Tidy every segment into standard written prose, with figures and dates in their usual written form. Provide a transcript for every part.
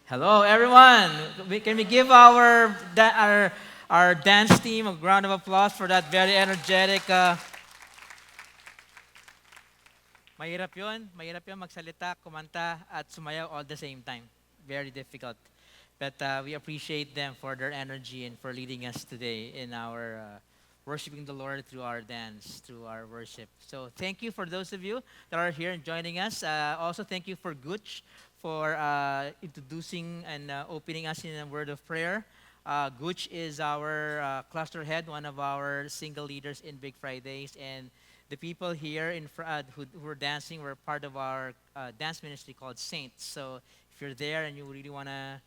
Hello, everyone. Can we give our dance team a round of applause for that very energetic? Mahirap yun magsalita, kumanta, at sumayaw all the same time. Very difficult. But we appreciate them for their energy and for leading us today in our worshiping the Lord through our dance, through our worship. So thank you for those of you that are here and joining us. Also, thank you for Gooch for introducing and opening us in a word of prayer. Gooch is our cluster head, one of our single leaders in Big Fridays, and the people here who were dancing were part of our dance ministry called Saints. So if you're there and you really want to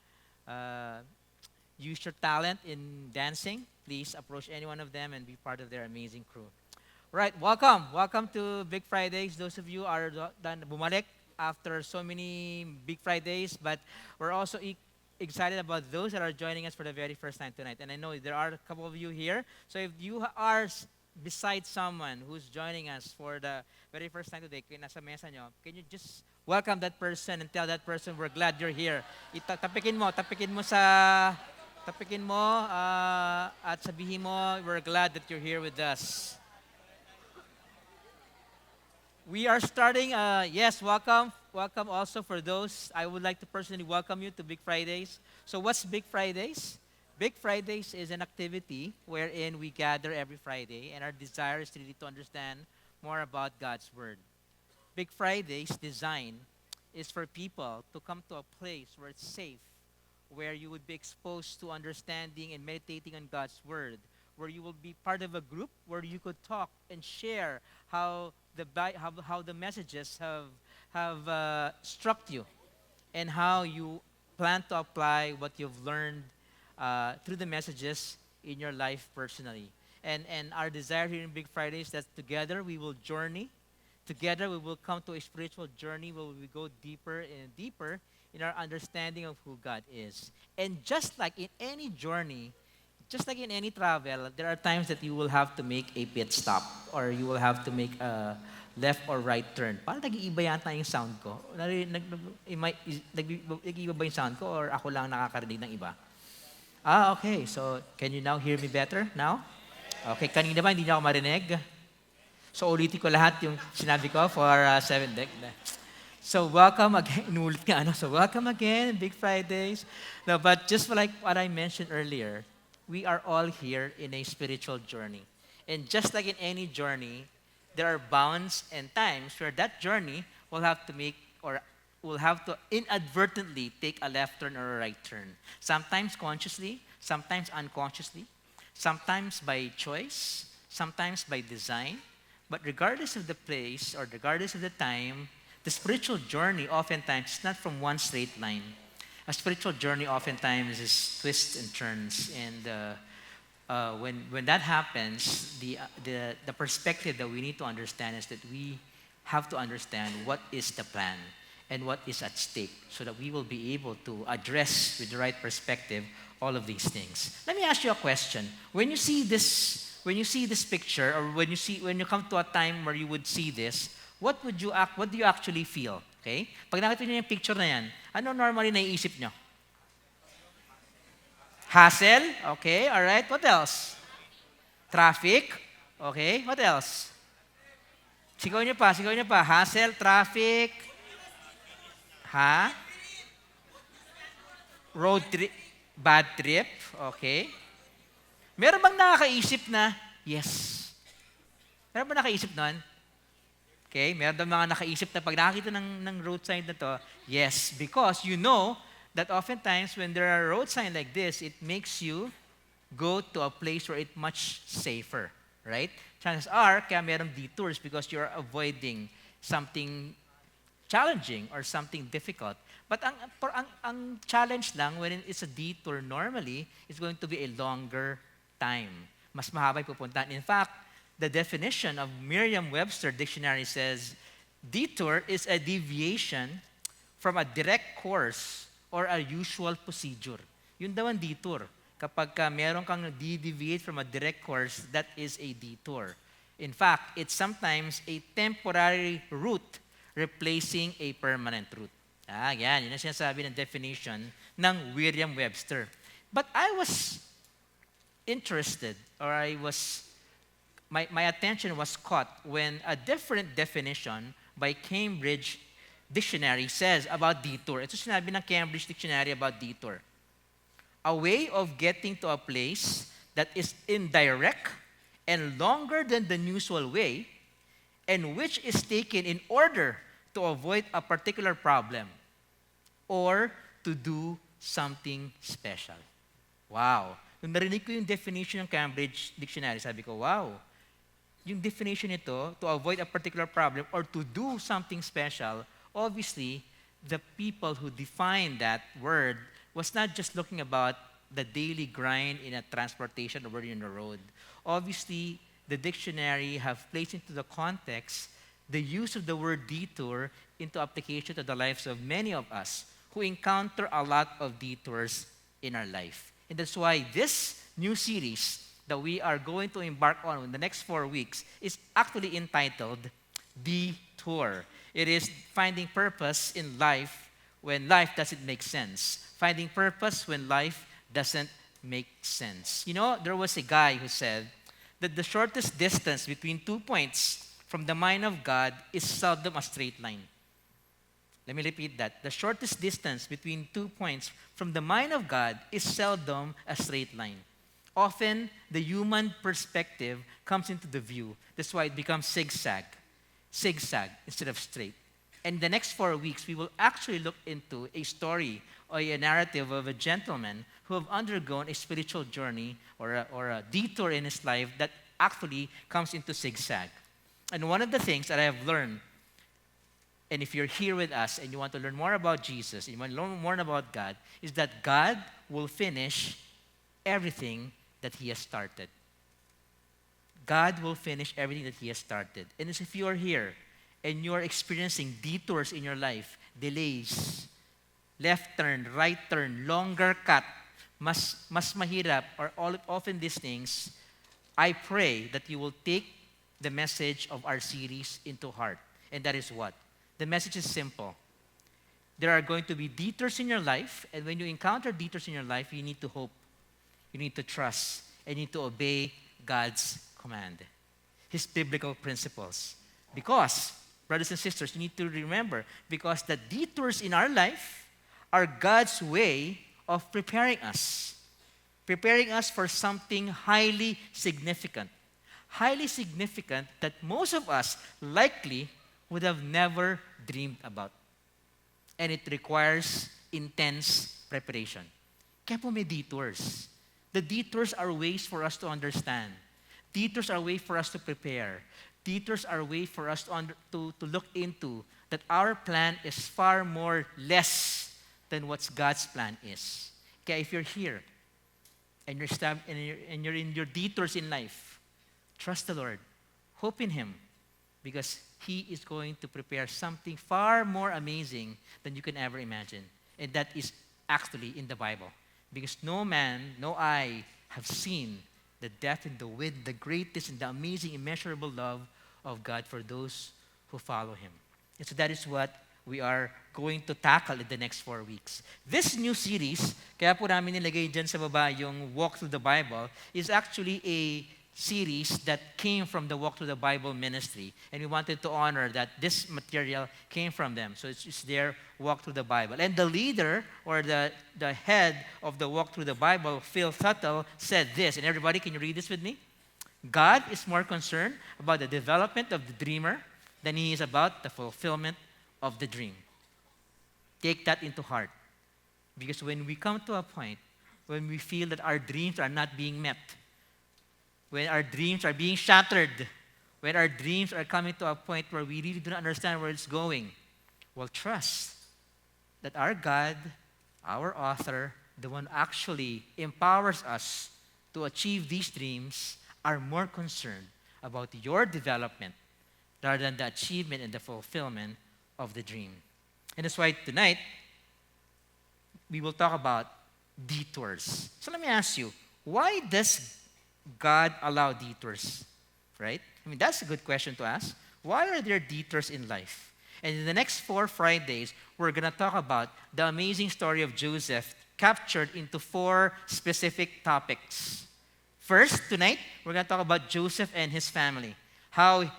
use your talent in dancing, please approach any one of them and be part of their amazing crew. Right, welcome to Big Fridays. Those of you are done bumalik after so many Big Fridays, but we're also excited about those that are joining us for the very first time tonight. And I know there are a couple of you here. So if you are beside someone who's joining us for the very first time today, nasa mesa nyo, can you just welcome that person and tell that person we're glad you're here. Tapikin mo at sabihin mo we're glad that you're here with us. We are starting, yes, welcome. Welcome also for those. I would like to personally welcome you to Big Fridays. So what's Big Fridays? Big Fridays is an activity wherein we gather every Friday and our desire is really to understand more about God's Word. Big Friday's design is for people to come to a place where it's safe, where you would be exposed to understanding and meditating on God's Word, where you will be part of a group where you could talk and share how the messages have struck you and how you plan to apply what you've learned through the messages in your life personally. And our desire here in Big Friday is that together we will journey. Together we will come to a spiritual journey where we go deeper and deeper in our understanding of who God is. And just like in any journey, just like in any travel, there are times that you will have to make a pit stop or you will have to make a left or right turn. Parang nag-iiba yata yung sound ko. Nag-iiba ba yung sound ko or ako lang nakakarinig ng iba? Okay. So, can you now hear me better now? Okay, kanina ba hindi niyo ako marinig? So, ulitin ko lahat yung sinabi ko for 7 days. So, welcome again. Inulit nga, ano? So, welcome again, Big Fridays. No, but just like what I mentioned earlier, we are all here in a spiritual journey. And just like in any journey, there are bounds and times where that journey will have to make or will have to inadvertently take a left turn or a right turn. Sometimes consciously, sometimes unconsciously, sometimes by choice, sometimes by design. But regardless of the place or regardless of the time, the spiritual journey oftentimes is not from one straight line. A spiritual journey oftentimes is twists and turns, and when that happens, the perspective that we need to understand is that we have to understand what is the plan and what is at stake, so that we will be able to address with the right perspective all of these things. Let me ask you a question: when you see this picture, or when you come to a time where you would see this, what do you actually feel? Okay? Pag nakita niyo yung picture na yan, ano normally naiisip niyo? Hassle? Okay, all right. What else? Traffic? Okay, what else? Sigaw niyo pa. Hassle, traffic. Ha? Road trip? Bad trip? Okay. Meron bang nakakaisip na, yes? Meron bang nakaisip nun? Okay, meron daw mga nakaisip na pag nakakita ng road sign na to, yes, because you know that oftentimes when there are road signs like this, it makes you go to a place where it's much safer, right? Chances are, kaya merong detours because you're avoiding something challenging or something difficult. But ang challenge lang when it's a detour normally, it's going to be a longer time. Mas mahaba yung pupuntahan. In fact, the definition of Merriam-Webster dictionary says, detour is a deviation from a direct course or a usual procedure. Yun daw ang detour. Kapag meron kang deviate from a direct course, that is a detour. In fact, it's sometimes a temporary route replacing a permanent route. Yan. Yun ang sinasabi ng definition ng Merriam-Webster. But I was interested, or my attention was caught when a different definition by Cambridge Dictionary says about detour. Ito sinabi ng Cambridge Dictionary about detour. A way of getting to a place that is indirect and longer than the usual way, and which is taken in order to avoid a particular problem or to do something special. Wow. Nung narinig ko yung definition ng Cambridge Dictionary, sabi ko, wow, yung definition nito, to avoid a particular problem or to do something special, obviously, the people who defined that word was not just looking about the daily grind in a transportation or in the road. Obviously, the dictionary have placed into the context the use of the word detour into application to the lives of many of us who encounter a lot of detours in our life. And that's why this new series that we are going to embark on in the next 4 weeks is actually entitled DETOUR. It is finding purpose in life when life doesn't make sense. Finding purpose when life doesn't make sense. You know, there was a guy who said that the shortest distance between 2 points from the mind of God is seldom a straight line. Let me repeat that. The shortest distance between 2 points from the mind of God is seldom a straight line. Often, the human perspective comes into the view. That's why it becomes zigzag instead of straight. And the next 4 weeks, we will actually look into a story or a narrative of a gentleman who have undergone a spiritual journey or a detour in his life that actually comes into zigzag. And one of the things that I have learned, and if you're here with us and you want to learn more about Jesus, and you want to learn more about God, is that God will finish everything that He has started. God will finish everything that He has started. And as if you are here and you are experiencing detours in your life, delays, left turn, right turn, longer cut, mas mahirap, or often these things, I pray that you will take the message of our series into heart. And that is what? The message is simple. There are going to be detours in your life, and when you encounter detours in your life, you need to hope, you need to trust, and you need to obey God's command, His biblical principles. Because, brothers and sisters, you need to remember, because the detours in our life are God's way of preparing us for something highly significant that most of us likely would have never dreamed about. And it requires intense preparation. Kaya po may detours. The detours are ways for us to understand. Detours are ways for us to prepare. Detours are ways for us to look into that our plan is far more less than what God's plan is. Kaya if you're here and you're in your detours in life, trust the Lord. Hope in Him, because He is going to prepare something far more amazing than you can ever imagine. And that is actually in the Bible. Because no man, no eye have seen the depth and the width, the greatness and the amazing, immeasurable love of God for those who follow Him. And so that is what we are going to tackle in the next 4 weeks. This new series, kaya po namin nilagay dyan sa baba yung Walk Through the Bible, is actually a series that came from the Walk Through the Bible ministry. And we wanted to honor that this material came from them. So it's their Walk Through the Bible. And the leader, or the head of the Walk Through the Bible, Phil Tuttle, said this. And everybody, can you read this with me? God is more concerned about the development of the dreamer than He is about the fulfillment of the dream. Take that into heart. Because when we come to a point when we feel that our dreams are not being met, when our dreams are being shattered, when our dreams are coming to a point where we really do not understand where it's going, well, trust that our God, our author, the one who actually empowers us to achieve these dreams, are more concerned about your development rather than the achievement and the fulfillment of the dream. And that's why tonight, we will talk about detours. So let me ask you, why does God allow detours, right? I mean, that's a good question to ask. Why are there detours in life? And in the next 4 Fridays, we're going to talk about the amazing story of Joseph captured into 4 specific topics. First, tonight, we're going to talk about Joseph and his family. How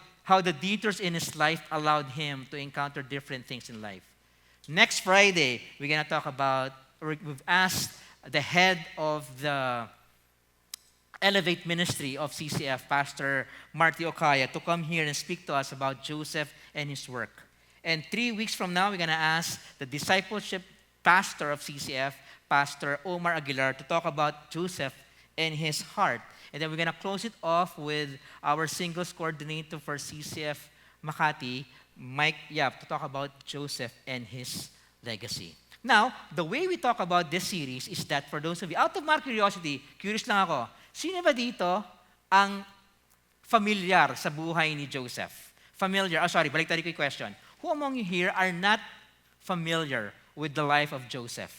the detours in his life allowed him to encounter different things in life. Next Friday, we're going to talk about, we've asked the head of the Elevate Ministry of CCF, Pastor Marty Okaya, to come here and speak to us about Joseph and his work. And 3 weeks from now, we're going to ask the discipleship pastor of CCF, Pastor Omar Aguilar, to talk about Joseph and his heart. And then we're going to close it off with our singles coordinator for CCF Makati, Mike Yap, to talk about Joseph and his legacy. Now, the way we talk about this series is that for those of you, out of my curiosity, curious lang ako, sino ba dito ang familiar sa buhay ni Joseph? Familiar, baliktad ko yung question. Who among you here are not familiar with the life of Joseph?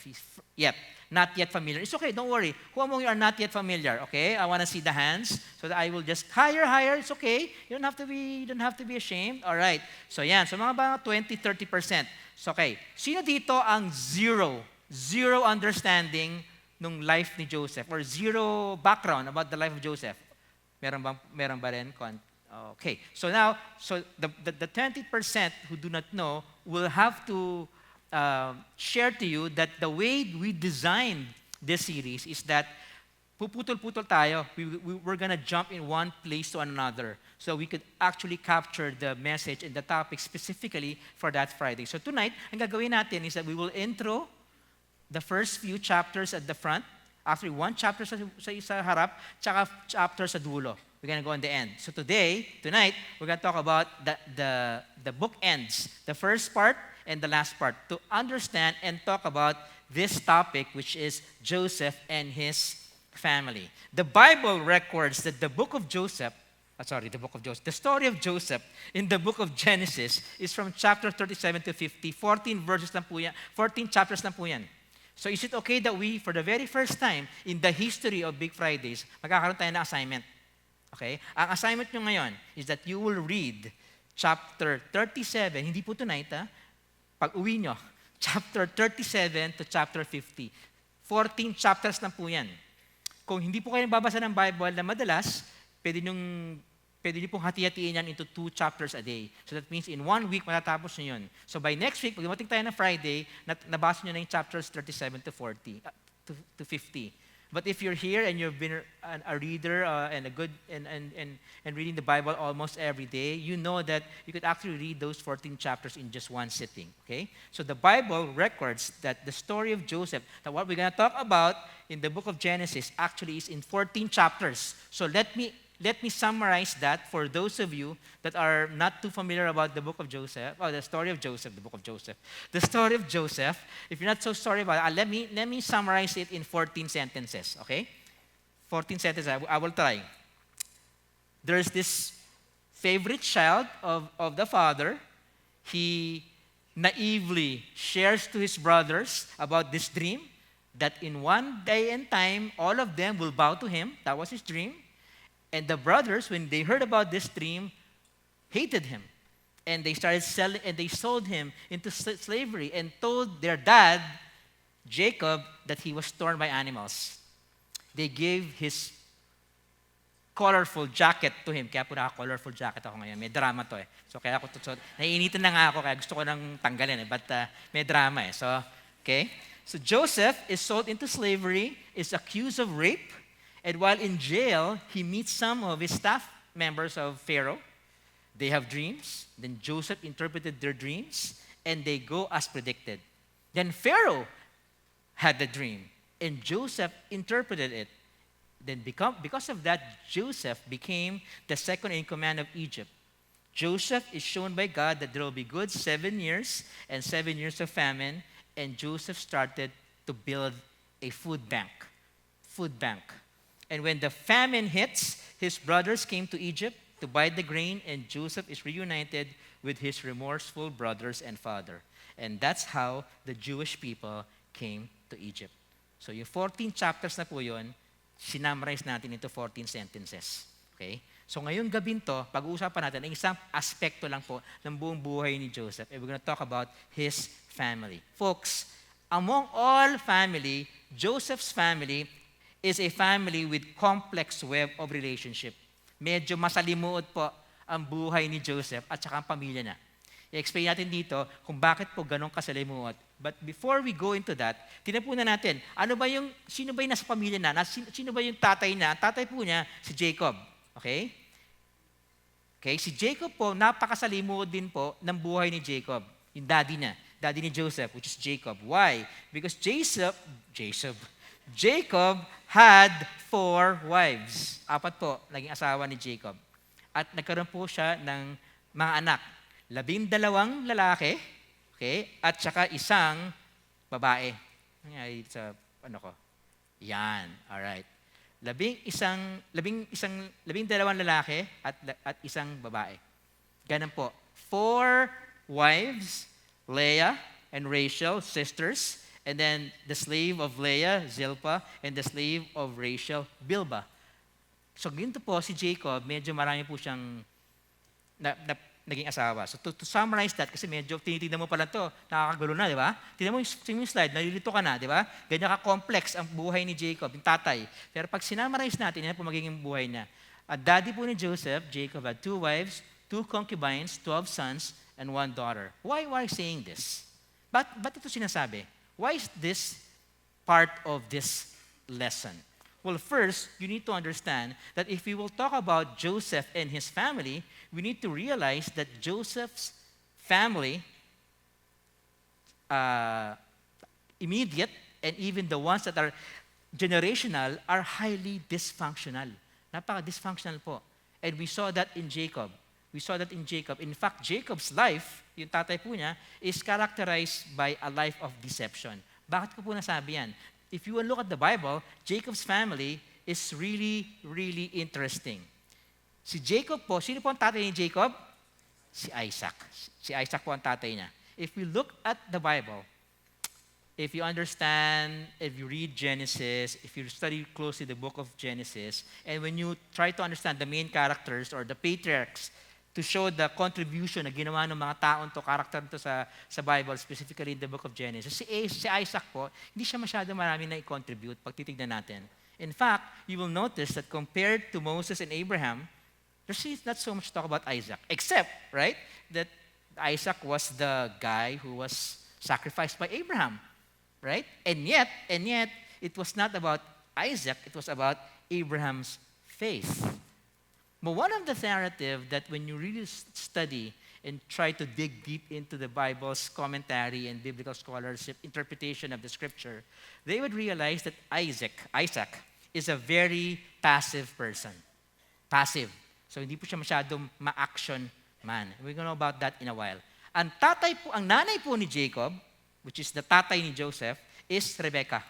Yet, not yet familiar. It's okay, don't worry. Who among you are not yet familiar? Okay, I want to see the hands so that I will just higher. It's okay. You don't have to be ashamed. All right. So yan, so mga 20-30%. So okay, sino dito ang zero understanding nung life ni Joseph or zero background about the life of Joseph? Meron ba rin? Okay. So now, the 20% who do not know will have to share to you that the way we designed this series is that puputol-putol tayo. We're gonna jump in one place to another so we could actually capture the message and the topic specifically for that Friday. So tonight, ang gagawin natin is that we will intro the first few chapters at the front, actually one chapter sa harap, tsaka chapter sa dulo. We're gonna go on the end. So tonight, we're gonna talk about the book ends, the first part and the last part, to understand and talk about this topic, which is Joseph and his family. The Bible records that the story of Joseph in the book of Genesis is from chapter 37 to 50, 14 chapters lang po yan. So is it okay that we, for the very first time in the history of Big Fridays, magkakaroon tayo ng assignment? Okay? Ang assignment nyo ngayon is that you will read chapter 37, hindi po tonight, pag uwi nyo, chapter 37 to chapter 50. 14 chapters lang po yan. Kung hindi po kayo babasa ng Bible na madalas, pwede nyo pong hati-hatiin yan into 2 chapters a day. So that means in 1 week, matatapos nyo yun. So by next week, pag dumating tayo na Friday, nabasa nyo na yung chapters 37 to 40, to 50. But if you're here and you've been a reader and reading the Bible almost every day, you know that you could actually read those 14 chapters in just one sitting. Okay? So the Bible records that the story of Joseph, that what we're going to talk about in the book of Genesis, actually is in 14 chapters. So let me summarize that for those of you that are not too familiar about the book of Joseph, or the story of Joseph, the book of Joseph. The story of Joseph, if you're not so sorry about it, let me summarize it in 14 sentences, okay? 14 sentences, I will try. There's this favorite child of the father. He naively shares to his brothers about this dream, that in one day and time, all of them will bow to him. That was his dream. And the brothers, when they heard about this dream, hated him. And they sold him into slavery and told their dad, Jacob, that he was torn by animals. They gave his colorful jacket to him. Kaya po naka-colorful jacket ako ngayon. May drama to eh. So kaya ako naiinitan na nga ako, kaya gusto ko nang tanggalin eh. But may drama eh. So, okay. So Joseph is sold into slavery, is accused of rape, and while in jail, he meets some of his staff members of Pharaoh. They have dreams. Then Joseph interpreted their dreams, and they go as predicted. Then Pharaoh had the dream, and Joseph interpreted it. Then because of that, Joseph became the second in command of Egypt. Joseph is shown by God that there will be good 7 years and 7 years of famine, and Joseph started to build a food bank. And when the famine hits, his brothers came to Egypt to buy the grain, and Joseph is reunited with his remorseful brothers and father. And that's how the Jewish people came to Egypt. So yung 14 chapters na po yun, sinummarize natin into 14 sentences. Okay? So ngayong gabing to, pag-uusapan natin ang isang aspekto lang po ng buong buhay ni Joseph. And we're going to talk about his family. Folks, among all family, Joseph's family is a family with complex web of relationship. Medyo masalimuot po ang buhay ni Joseph at saka ang pamilya niya. I-explain natin dito kung bakit po ganun kasalimuot. But before we go into that, tinapunan natin, sino ba yung nasa pamilya na? Sino ba yung tatay na? Tatay po niya, si Jacob. Okay? Okay, si Jacob po, napakasalimuot din po ng buhay ni Jacob. Yung daddy niya, daddy ni Joseph, which is Jacob. Why? Because Jacob had 4 wives. 4 po, naging asawa ni Jacob. At nagkaroon po siya ng mga anak. 12 lalaki, okay, at saka isang babae. Nangyari sa, Yan, alright. 12 lalaki at isang babae. Ganun po. 4 wives, Leah and Rachel, sisters, and then the slave of Leah, Zilpah, and the slave of Rachel, Bilhah. So, ganito po si Jacob, medyo marami po siyang naging asawa. So, to summarize that, kasi medyo tinitignan mo pala to, nakakagulo na, di ba? Tignan mo yung slide, nalilito ka na, di ba? Ganyan ka-complex ang buhay ni Jacob, yung tatay. Pero pag sinamarize natin, yan po magiging buhay niya. At daddy po ni Joseph, Jacob had 2 wives, 2 concubines, 12 sons, and 1 daughter. Why saying this? Ba't ito sinasabi? Why is this part of this lesson? Well, first, you need to understand that if we will talk about Joseph and his family, we need to realize that Joseph's family, immediate and even the ones that are generational, are highly dysfunctional. Napaka-dysfunctional po. And we saw that in Jacob. In fact, Jacob's life, yung tatay po niya, is characterized by a life of deception. Bakit ko po nasabi yan? If you will look at the Bible, Jacob's family is really, really interesting. Si Jacob po, sino po ang tatay ni Jacob? Si Isaac. Si Isaac po ang tatay niya. If we look at the Bible, if you understand, if you read Genesis, if you study closely the book of Genesis, and when you try to understand the main characters or the patriarchs to show the contribution na ginawa ng mga taon to, character to sa Bible, specifically in the book of Genesis, si Isaac po, hindi siya masyado marami na i-contribute pag titignan natin. In fact, you will notice that compared to Moses and Abraham, there's not so much talk about Isaac, except, right, that Isaac was the guy who was sacrificed by Abraham, right? And yet, it was not about Isaac, it was about Abraham's faith. But one of the narrative that when you really study and try to dig deep into the Bible's commentary and biblical scholarship interpretation of the scripture, they would realize that Isaac is a very passive person. Passive. So hindi po siya masyadong ma-action man. We're going to know about that in a while. Ang nanay po ni Jacob, which is the tatay ni Joseph, is Rebecca.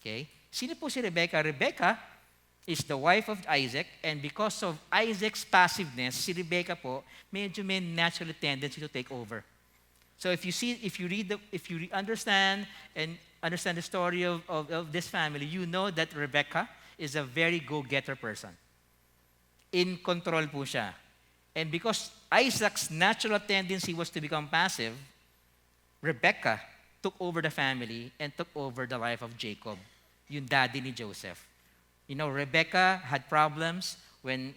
Okay? Sino po si Rebecca? Rebecca is the wife of Isaac, and because of Isaac's passiveness, si Rebecca po, medyo may natural tendency to take over. So if you understand the story of this family, you know that Rebecca is a very go-getter person. In control po siya. And because Isaac's natural tendency was to become passive, Rebecca took over the family and took over the life of Jacob, yung daddy ni Joseph. You know, Rebecca had problems when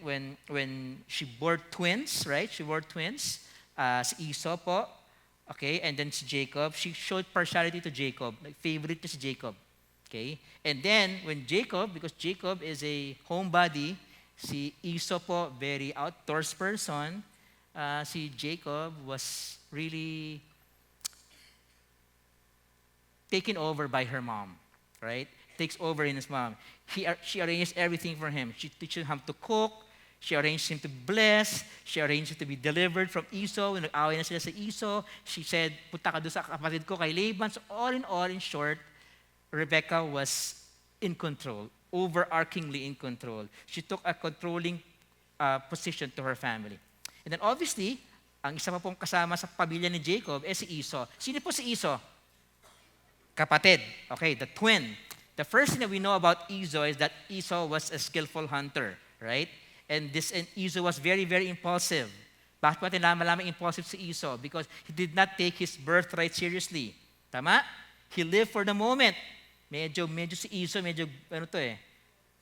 she bore twins, right? She bore twins. Si Esau po, okay? And then si Jacob, she showed partiality to Jacob. Favorite niya si Jacob. Okay? And then, when Jacob, because Jacob is a homebody, si Esau po, very outdoors person, si Jacob was really taken over by her mom, right? Takes over in his mom. She arranges everything for him. She teaches him to cook. She arranged him to bless. She arranged him to be delivered from Esau. When nag-away na sila sa Esau, she said, punta ka doon sa kapatid ko kay Laban. So all, in short, Rebecca was in control, overarchingly in control. She took a controlling position to her family. And then obviously, ang isa pa pong kasama sa pamilya ni Jacob si Esau. Sino po si Esau? Kapatid. Okay, the twin. The first thing that we know about Esau is that Esau was a skillful hunter, right? And Esau was very, very impulsive. Bakit po natin malaman impulsive si Esau? Because he did not take his birthright seriously. Tama? He lived for the moment. Medyo si Esau,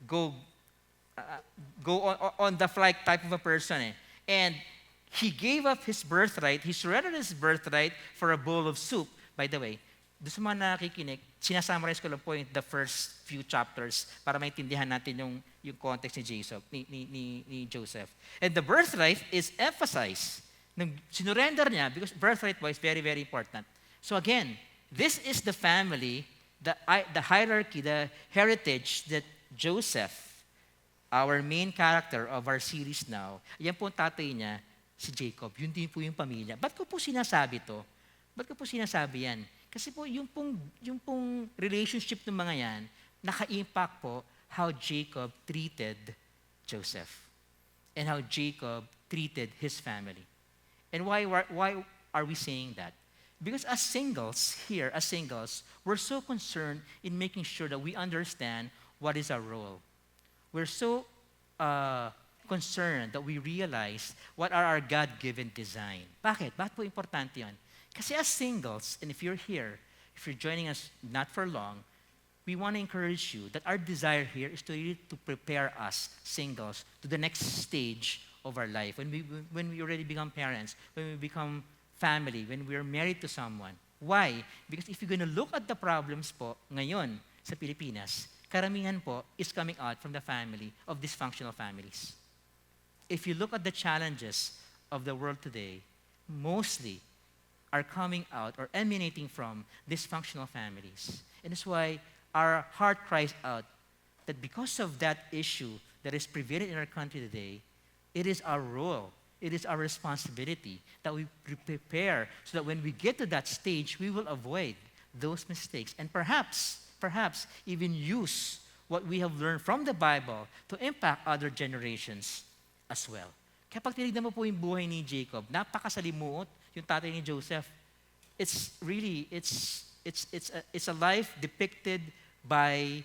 go on the fly type of a person eh. And he gave up his birthright, he surrendered his birthright for a bowl of soup. By the way, doon sa mga nakikinig, sinasummarize ko lang po the first few chapters para maintindihan natin yung context ni Joseph. And the birthright is emphasized. Nung sinurrender niya, because birthright was very, very important. So again, this is the family, the hierarchy, the heritage that Joseph, our main character of our series now, yan po ang tatay niya, si Jacob. Yun din po yung pamilya. Ba't ko po sinasabi to? Ba't ko po sinasabi yan? Kasi po yung pong relationship ng mga yan, naka-impact po how Jacob treated Joseph and how Jacob treated his family. And why are we saying that? Because as singles, we're so concerned in making sure that we understand what is our role. We're so concerned that we realize what are our God-given design. Bakit? Bakit po importante yun? Kasi as singles, and if you're here, if you're joining us not for long, we want to encourage you that our desire here is to really to prepare us, singles, to the next stage of our life. When we already become parents, when we become family, when we are married to someone. Why? Because if you're going to look at the problems po ngayon sa Pilipinas, karamihan po is coming out from the family of dysfunctional families. If you look at the challenges of the world today, mostly are coming out or emanating from dysfunctional families. And that's why our heart cries out that because of that issue that is prevalent in our country today, it is our role, it is our responsibility that we prepare so that when we get to that stage, we will avoid those mistakes and perhaps even use what we have learned from the Bible to impact other generations as well. Kapag tinignan mo po yung buhay ni Jacob, napakasalimuot yung tatay ni Joseph. It's a life depicted by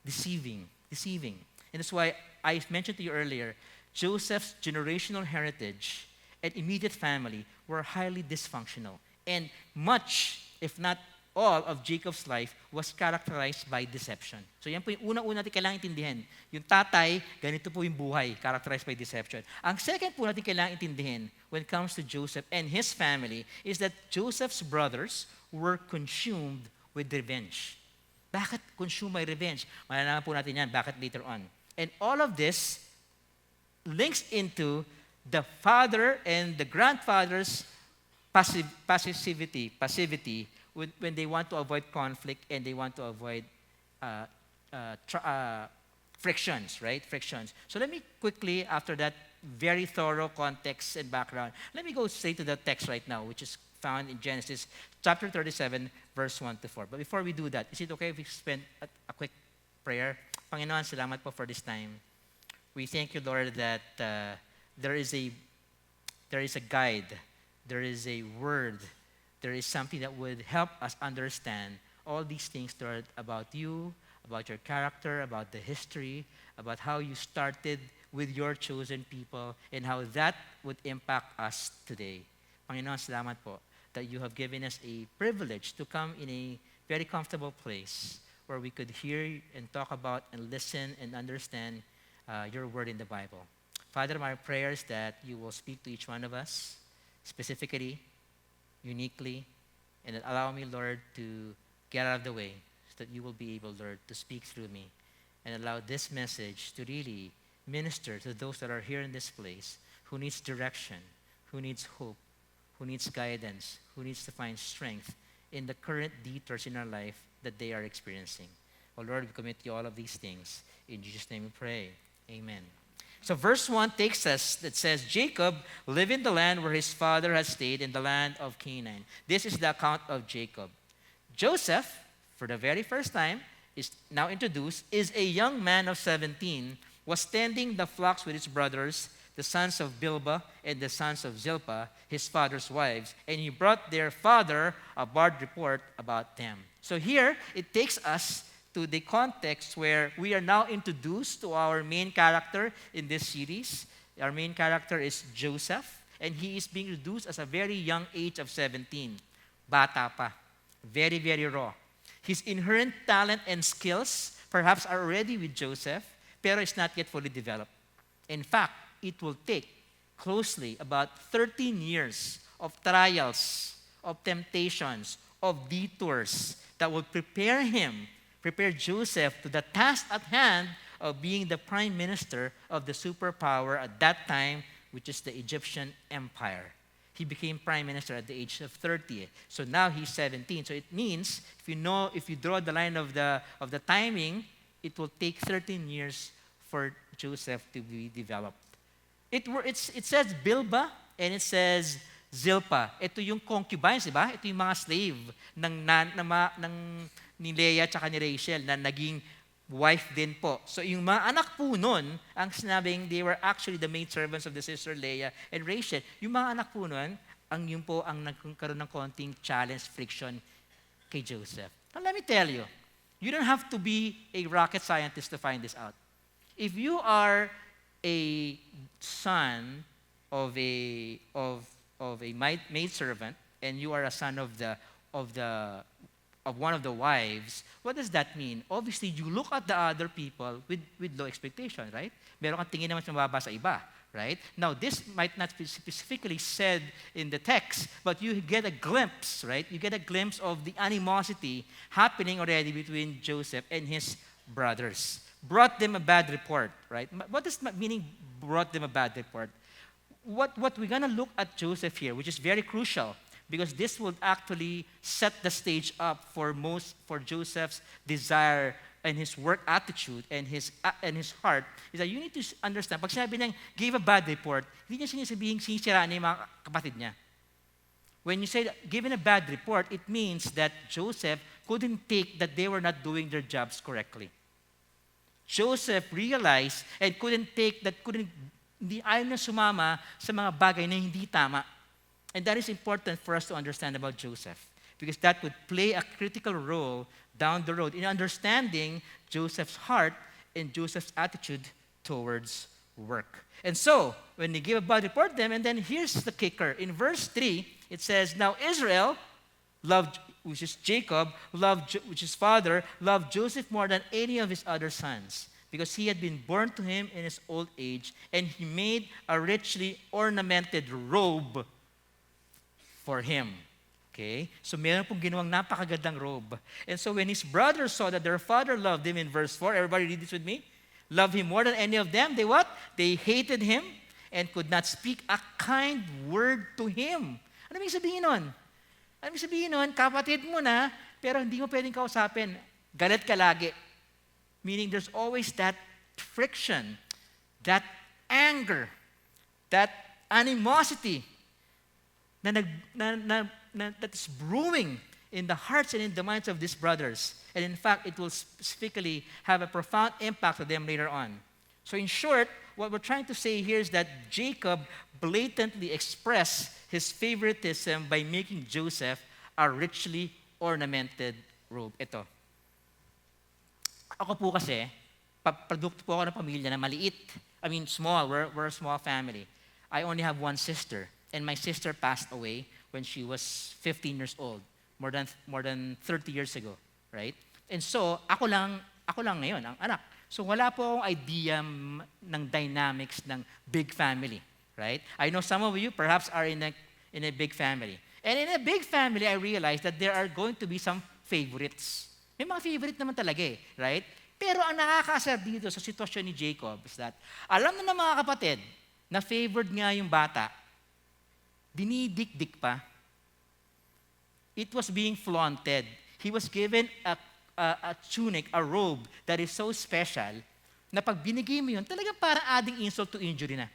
deceiving. And that's why I mentioned to you earlier, Joseph's generational heritage and immediate family were highly dysfunctional. And much, if not all, of Jacob's life was characterized by deception. So yan po yung unang-una natin kailangan intindihin. Yung tatay, ganito po yung buhay, characterized by deception. Ang second po natin kailangan intindihin when it comes to Joseph and his family is that Joseph's brothers were consumed with revenge. Bakit consumed by revenge? Malalaman po natin yan, bakit later on. And all of this links into the father and the grandfather's passivity when they want to avoid conflict and they want to avoid frictions, right? Frictions. So let me quickly, after that very thorough context and background, let me go straight to the text right now, which is found in Genesis chapter 37, verse 1 to 4. But before we do that, is it okay if we spend a quick prayer? Panginoon, salamat po for this time. We thank you, Lord, that there is a guide, there is a word, there is something that would help us understand all these things, Lord, about you, about your character, about the history, about how you started with your chosen people, and how that would impact us today. Panginoon, salamat po that you have given us a privilege to come in a very comfortable place where we could hear and talk about and listen and understand your word in the Bible. Father, my prayer is that you will speak to each one of us specifically, uniquely, and allow me, Lord, to get out of the way so that you will be able, Lord, to speak through me and allow this message to really minister to those that are here in this place who needs direction, who needs hope, who needs guidance, who needs to find strength in the current detours in our life that they are experiencing. Oh Lord, we commit to you all of these things. In Jesus' name we pray. Amen. So verse 1 takes us, that says, Jacob lived in the land where his father had stayed, in the land of Canaan. This is the account of Jacob. Joseph, for the very first time, is now introduced, is a young man of 17, was tending the flocks with his brothers, the sons of Bilhah and the sons of Zilpah, his father's wives, and he brought their father a bad report about them. So here, it takes us to the context where we are now introduced to our main character in this series. Our main character is Joseph, and he is being introduced as a very young age of 17. Bata pa. Very, very raw. His inherent talent and skills perhaps are already with Joseph, pero it's not yet fully developed. In fact, it will take closely about 13 years of trials, of temptations, of detours that will prepare Joseph to the task at hand of being the prime minister of the superpower at that time, which is the Egyptian Empire. He became prime minister at the age of 30. So now he's 17. So it means, if you draw the line of the timing, it will take 13 years for Joseph to be developed. It says Bilba and it says Zilpa. Ito yung concubines, di ba? Ito yung mga slave ni Leah at ni Rachel na naging wife din po. So yung mga anak po nun, ang sinabing they were actually the maidservants of the sister Leah and Rachel. Yung mga anak po nun, yun po ang nagkaroon ng konting challenge, friction kay Joseph. Now let me tell you, you don't have to be a rocket scientist to find this out. If you are a son of a maidservant and you are a son of one of the wives, what does that mean? Obviously, you look at the other people with low expectation, right? Meron kang tingin naman sa mababa sa iba, right? Now, this might not be specifically said in the text, but you get a glimpse, right? You get a glimpse of the animosity happening already between Joseph and his brothers. Brought them a bad report, right? What does meaning brought them a bad report? What we're going to look at Joseph here, which is very crucial, because this will actually set the stage up for Joseph's desire and his work attitude and his heart, is that you need to understand, pag sinabi niyang gave a bad report, hindi niya sinasabihing sinisiraan niya yung mga kapatid niya. When you say given a bad report, it means that Joseph couldn't take that they were not doing their jobs correctly. Joseph realized and hindi ayaw na sumama sa mga bagay na hindi tama. And that is important for us to understand about Joseph, because that would play a critical role down the road in understanding Joseph's heart and Joseph's attitude towards work. And so, when he gave a bad report them, and then here's the kicker. In verse 3, it says, now Israel loved, which is Jacob, which is father, loved Joseph more than any of his other sons, because he had been born to him in his old age, and he made a richly ornamented robe for him. Okay? So meron pong ginawang napakagandang robe. And so when his brothers saw that their father loved him, in verse 4, everybody read this with me? Loved him more than any of them, they what? They hated him and could not speak a kind word to him. Ano ibig sabihin nun? Ano ibig sabihin nun? Kapatid mo na, pero hindi mo pwedeng kausapin. Galit ka lagi. Meaning there's always that friction, that anger, that animosity that is brewing in the hearts and in the minds of these brothers. And in fact, it will specifically have a profound impact on them later on. So in short, what we're trying to say here is that Jacob blatantly expressed his favoritism by making Joseph a richly ornamented robe. Ito. Ako po kasi, produkto po ako ng pamilya na maliit. I mean, small. We're a small family. I only have one sister. And my sister passed away when she was 15 years old, more than 30 years ago, right? And so, ako lang ngayon, ang anak. So wala po akong idea ng dynamics ng big family, right? I know some of you perhaps are in a big family. And in a big family, I realized that there are going to be some favorites. May mga favorite naman talaga eh, right? Pero ang nakakaasar dito sa sitwasyon ni Jacob is that, alam na ng mga kapatid na favored nga yung bata, dinidikdik pa. It was being flaunted. He was given a tunic, a robe that is so special na pag binigay mo yun, talagang parang adding insult to injury na.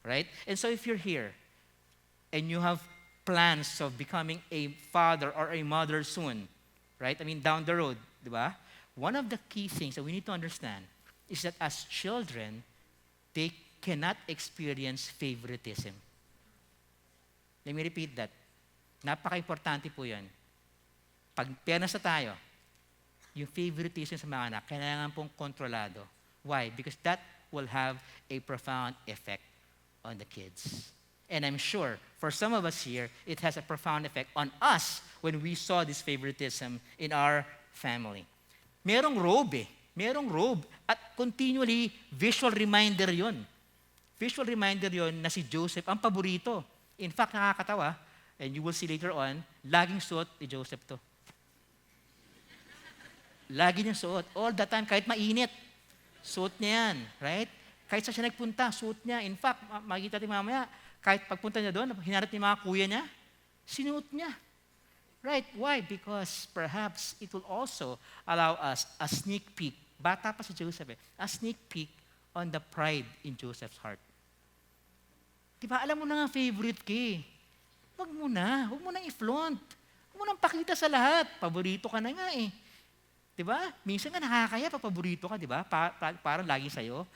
Right? And so if you're here and you have plans of becoming a father or a mother soon, right? I mean, down the road, di ba? One of the key things that we need to understand is that as children, they cannot experience favoritism. Let me repeat that. Napaka-importante po yan. Pag pianista tayo, yung favoritism sa mga anak, kailangan pong kontrolado. Why? Because that will have a profound effect on the kids. And I'm sure, for some of us here, it has a profound effect on us when we saw this favoritism in our family. Merong robe eh. Merong robe. At continually, visual reminder yon. Visual reminder yon na si Joseph ang paborito. In fact, nakakatawa, and you will see later on, laging suot ni Joseph to. Lagi niyang suot. All the time, kahit mainit. Suot niya yan. Right? Kahit sa siya nagpunta, suot niya. In fact, makikita natin mamaya, kahit pagpunta niya doon, hinarap niya mga kuya niya, sinuot niya. Right? Why? Because perhaps it will also allow us a sneak peek. Bata pa si Joseph eh. A sneak peek on the pride in Joseph's heart. Diba? Alam mo na nga favorite ka eh. Huwag mo nang i-flaunt. Huwag mo nang pakita sa lahat. Paborito ka na nga eh. Diba? Minsan nga nakakaya, paborito ka, diba? Parang lagi sa'yo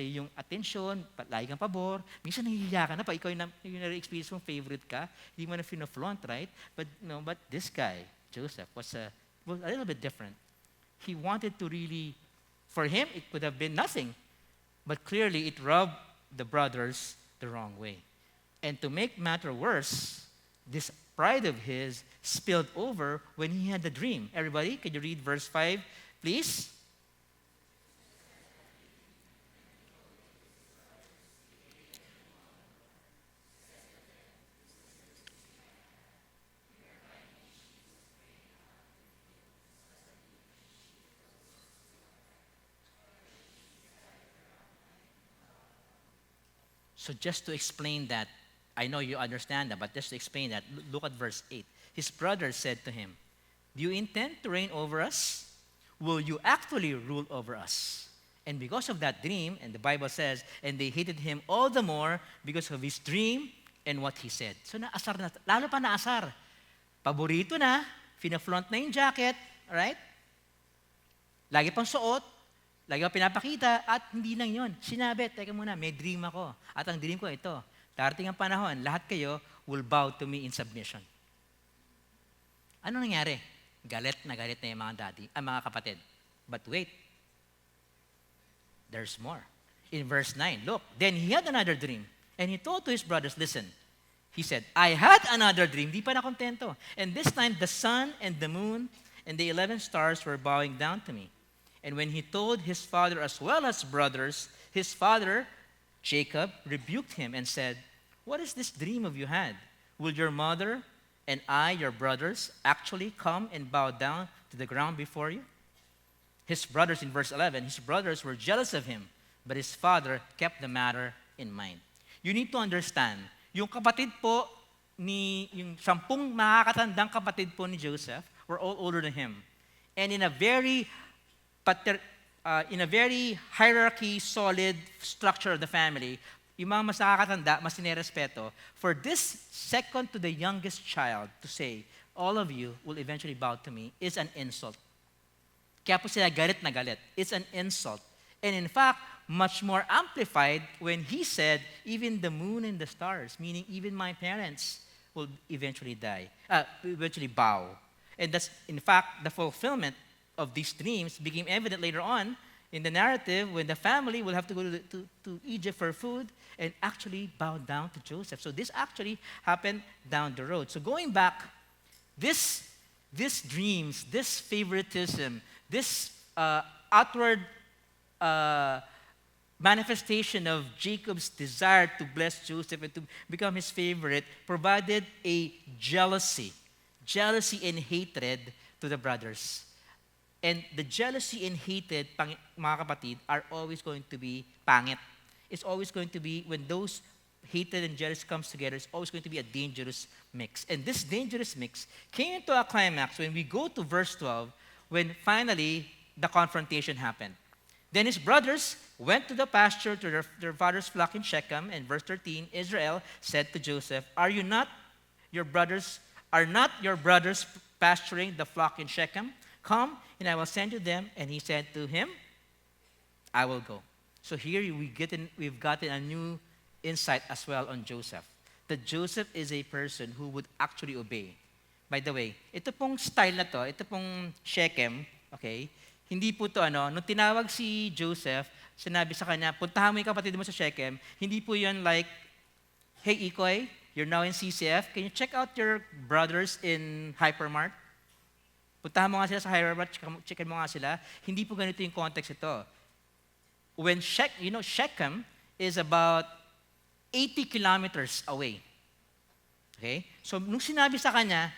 yung attention, lagi kang pabor. Minsan nahihiya ka na pa, ikaw yung na-experience mong favorite ka, hindi mo na fina-flaunt, right? But this guy, Joseph, was a little bit different. He wanted to really, for him, it could have been nothing. But clearly, it rubbed the brothers the wrong way. And to make matter worse, this pride of his spilled over when he had the dream. Everybody, can you read verse 5, please? So just to explain that, I know you understand that, but just to explain that, look at verse 8. His brothers said to him, "Do you intend to reign over us? Will you actually rule over us?" And because of that dream, and the Bible says, and they hated him all the more because of his dream and what he said. So naasar na, lalo pa naasar. Paborito na, fina-flaunt na yung jacket, right? Lagi pang suot, lagi pang pinapakita, at hindi lang yon. Sinabi, teka muna, may dream ako. At ang dream ko ito, darating ang panahon, lahat kayo will bow to me in submission. Ano nangyari? Galit na yung mga kapatid. But wait, there's more. In verse 9, look, then he had another dream. And he told to his brothers, listen, he said, I had another dream. Di pa na kontento. And this time, the sun and the moon and the 11 stars were bowing down to me. And when he told his father as well as brothers, his father, Jacob, rebuked him and said, what is this dream of you had? Will your mother and I, your brothers, actually come and bow down to the ground before you? His brothers, in verse 11, his brothers were jealous of him, but his father kept the matter in mind. You need to understand, yung kapatid po yung 10 makakatandang kapatid po ni Joseph were all older than him. And in a very hierarchy, solid structure of the family, yung mga mas nakakatanda, mas nirespeto, for this second to the youngest child to say, all of you will eventually bow to me, is an insult. Kaya po sila galit na galit. It's an insult. And in fact, much more amplified when he said, even the moon and the stars, meaning even my parents will eventually bow. And that's, in fact, the fulfillment of these dreams became evident later on in the narrative when the family will have to go to Egypt for food and actually bow down to Joseph. So this actually happened down the road. So going back, this dreams, this favoritism, this outward manifestation of Jacob's desire to bless Joseph and to become his favorite provided a jealousy and hatred to the brothers. And the jealousy and hatred, mga kapatid, are always going to be pangit. It's always going to be, when those hatred and jealousy comes together, it's always going to be a dangerous mix. And this dangerous mix came into a climax when we go to verse 12, when finally the confrontation happened. Then his brothers went to the pasture to their father's flock in Shechem. And verse 13, Israel said to Joseph, are not your brothers pasturing the flock in Shechem? Come, and I will send you them. And he said to him, I will go. So here we've gotten a new insight as well on Joseph. That Joseph is a person who would actually obey. By the way, ito pong style na to, ito pong Shechem, Okay? Hindi po to nung tinawag si Joseph, sinabi sa kanya, puntahan mo yung kapatid mo sa Shechem, hindi po yun like, hey Ikoy, you're now in CCF, can you check out your brothers in Hypermart? Puntahan mo nga sila sa Hypermart, checkin mo nga sila. Hindi po ganito yung context ito. When Shechem is about 80 kilometers away. Okay? So, nung sinabi sa kanya,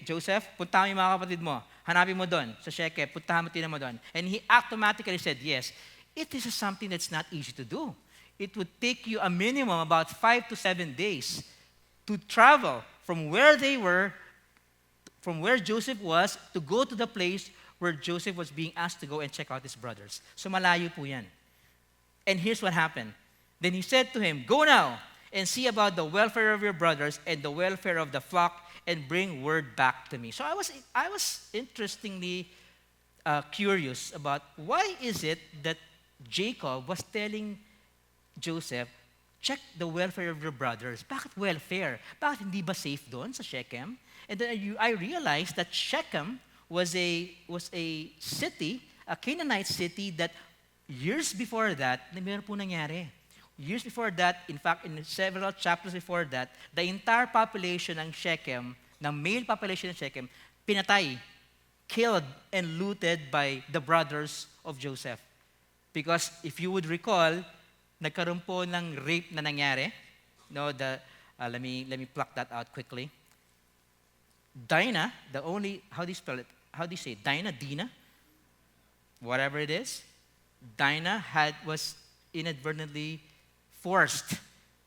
Joseph, puntahan mo yung mga kapatid mo. Hanapin mo doon sa Shechem, puntahan mo, tinan mo doon. And he automatically said, yes. It is something that's not easy to do. It would take you a minimum about 5 to 7 days to travel from where they were, from where Joseph was, to go to the place where Joseph was being asked to go and check out his brothers. So malayo po yan. And here's what happened. Then he said to him, go now and see about the welfare of your brothers and the welfare of the flock and bring word back to me. So I was interestingly curious about why is it that Jacob was telling Joseph, check the welfare of your brothers. Bakit welfare? Bakit hindi ba safe doon sa Shechem? And then I realized that Shechem was a city, a Canaanite city that years before that, meron po nangyari. Years before that, in fact, in several chapters before that, the entire population ng Shechem, the male population ng Shechem, pinatay, killed, and looted by the brothers of Joseph. Because if you would recall, nagkaroon po ng rape na nangyari. No, let me pluck that out quickly. Dinah, how do you spell it? How do you say it? Dina? Whatever it is. Dinah was inadvertently forced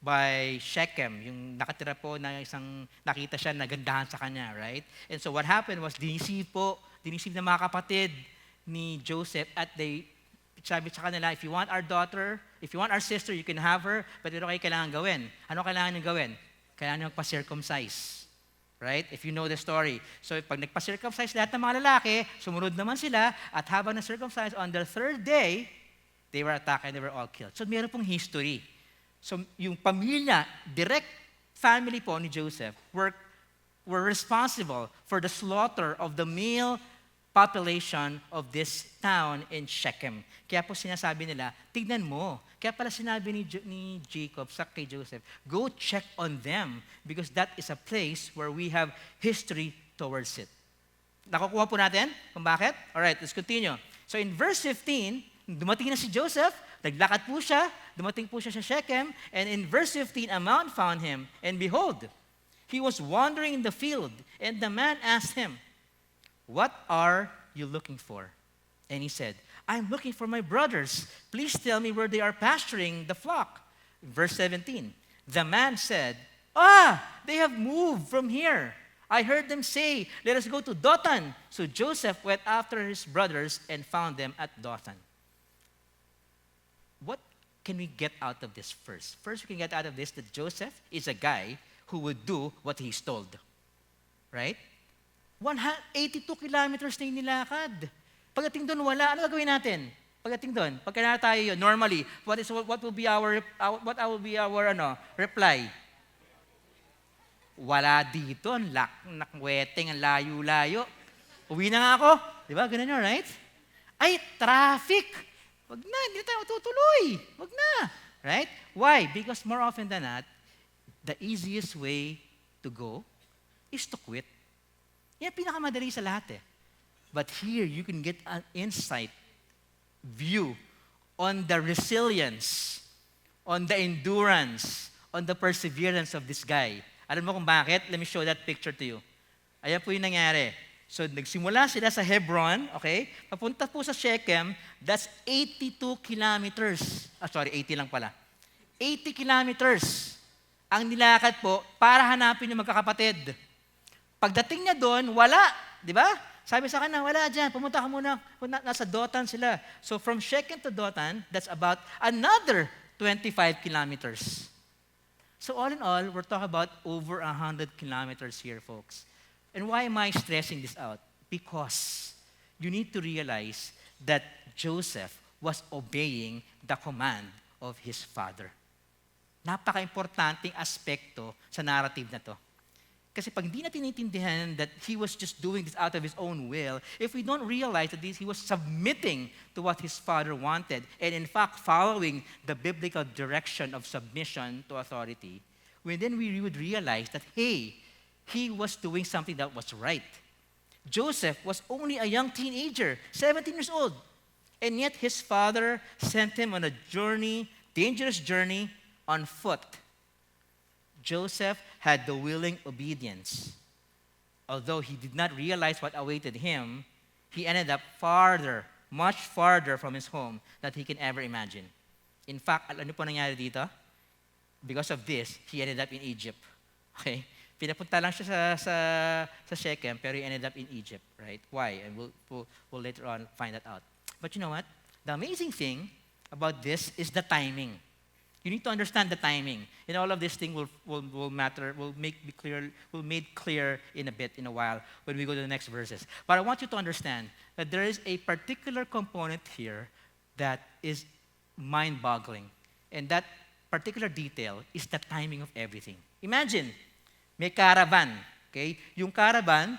by Shechem, yung nakatira po na isang nakita siya nagandahan sa kanya, right? And so what happened was dinisip ng mga kapatid ni Joseph at sabi sa kanila, if you want our sister, you can have her, but ano kayo kailangan gawin? Ano kailangan nyo gawin? Kailangan nyo magpa-circumcise. Right? If you know the story. So, pag nagpa-circumcise lahat ng mga lalaki, sumunod naman sila, at habang na-circumcise, on the third day, they were attacked and they were all killed. So, meron pong history. So, yung pamilya, direct family po ni Joseph, were responsible for the slaughter of the male population of this town in Shechem. Kaya po sinasabi nila, tignan mo. Kaya pala sinabi ni Jacob kay Joseph, go check on them because that is a place where we have history towards it. Nakukuha po natin kung bakit? Alright, let's continue. So in verse 15, dumating na si Joseph, naglakad po siya, dumating po siya sa Shechem, and in verse 15, a man found him, and behold, he was wandering in the field, and the man asked him, what are you looking for? And he said, I'm looking for my brothers. Please tell me where they are pasturing the flock. Verse 17, the man said, they have moved from here. I heard them say, let us go to Dothan. So Joseph went after his brothers and found them at Dothan. What can we get out of this first? First, we can get out of this that Joseph is a guy who would do what he's told. Right? 182 kilometers na yung nilakad. Pagdating doon, wala. Ano gagawin natin? Pagdating doon, pagka na tayo yun, normally, what will be our reply? Wala dito, nakweteng, ang layo-layo. Uwi na nga ako. Di ba? Ganun yun, right? Ay, traffic. Wag na, hindi tayo matutuloy. Wag na. Right? Why? Because more often than not, the easiest way to go is to quit. Yan pinakamadali sa lahat eh. But here, you can get an insight, view on the resilience, on the endurance, on the perseverance of this guy. Alam mo kung bakit? Let me show that picture to you. Ayan po yung nangyari. So, nagsimula sila sa Hebron, okay? Papunta po sa Shechem, that's 82 kilometers. 80 lang pala. 80 kilometers ang nilakad po para hanapin yung magkakapatid. Pagdating niya doon, wala. Di ba? Sabi sa kanya, wala dyan. Pumunta ka muna. Nasa Dothan sila. So from Shechem to Dothan, that's about another 25 kilometers. So all in all, we're talking about over 100 kilometers here, folks. And why am I stressing this out? Because you need to realize that Joseph was obeying the command of his father. Napaka-importanting aspekto sa narrative na to. Kasi pag hindi natin intindihan that he was just doing this out of his own will, if we don't realize that he was submitting to what his father wanted, and in fact following the biblical direction of submission to authority, then we would realize that, hey, he was doing something that was right. Joseph was only a young teenager, 17 years old, and yet his father sent him on a journey, dangerous journey, on foot. Joseph had the willing obedience. Although he did not realize what awaited him, he ended up farther, much farther from his home that he can ever imagine. In fact, ano po nangyari dito? Because of this, he ended up in Egypt. Okay? Pinapunta lang siya sa Shechem, pero he ended up in Egypt, right? Why? And we'll later on find that out. But you know what? The amazing thing about this is the timing. You need to understand the timing. And all of this thing will matter, will made clear in a bit, in a while, when we go to the next verses. But I want you to understand that there is a particular component here that is mind-boggling. And that particular detail is the timing of everything. Imagine, may caravan. Okay? Yung caravan,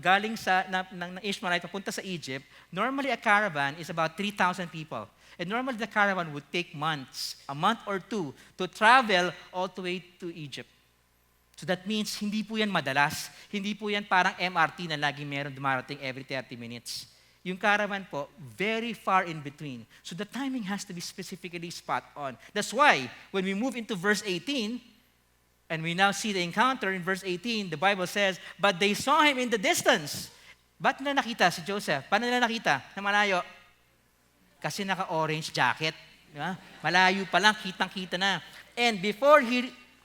galing ng Ishmaelite papunta sa Egypt, normally a caravan is about 3,000 people. And normally the caravan would take months, a month or two, to travel all the way to Egypt. So that means hindi po yan madalas. Hindi po yan parang MRT na laging meron dumarating every 30 minutes. Yung caravan po, very far in between. So the timing has to be specifically spot on. That's why when we move into verse 18, and we now see the encounter in verse 18, the Bible says, but they saw him in the distance. Ba't nila nakita si Joseph? Paano nila nakita na malayo? Kasi naka-orange jacket. Diba? Malayo pa lang, kitang-kita na. And before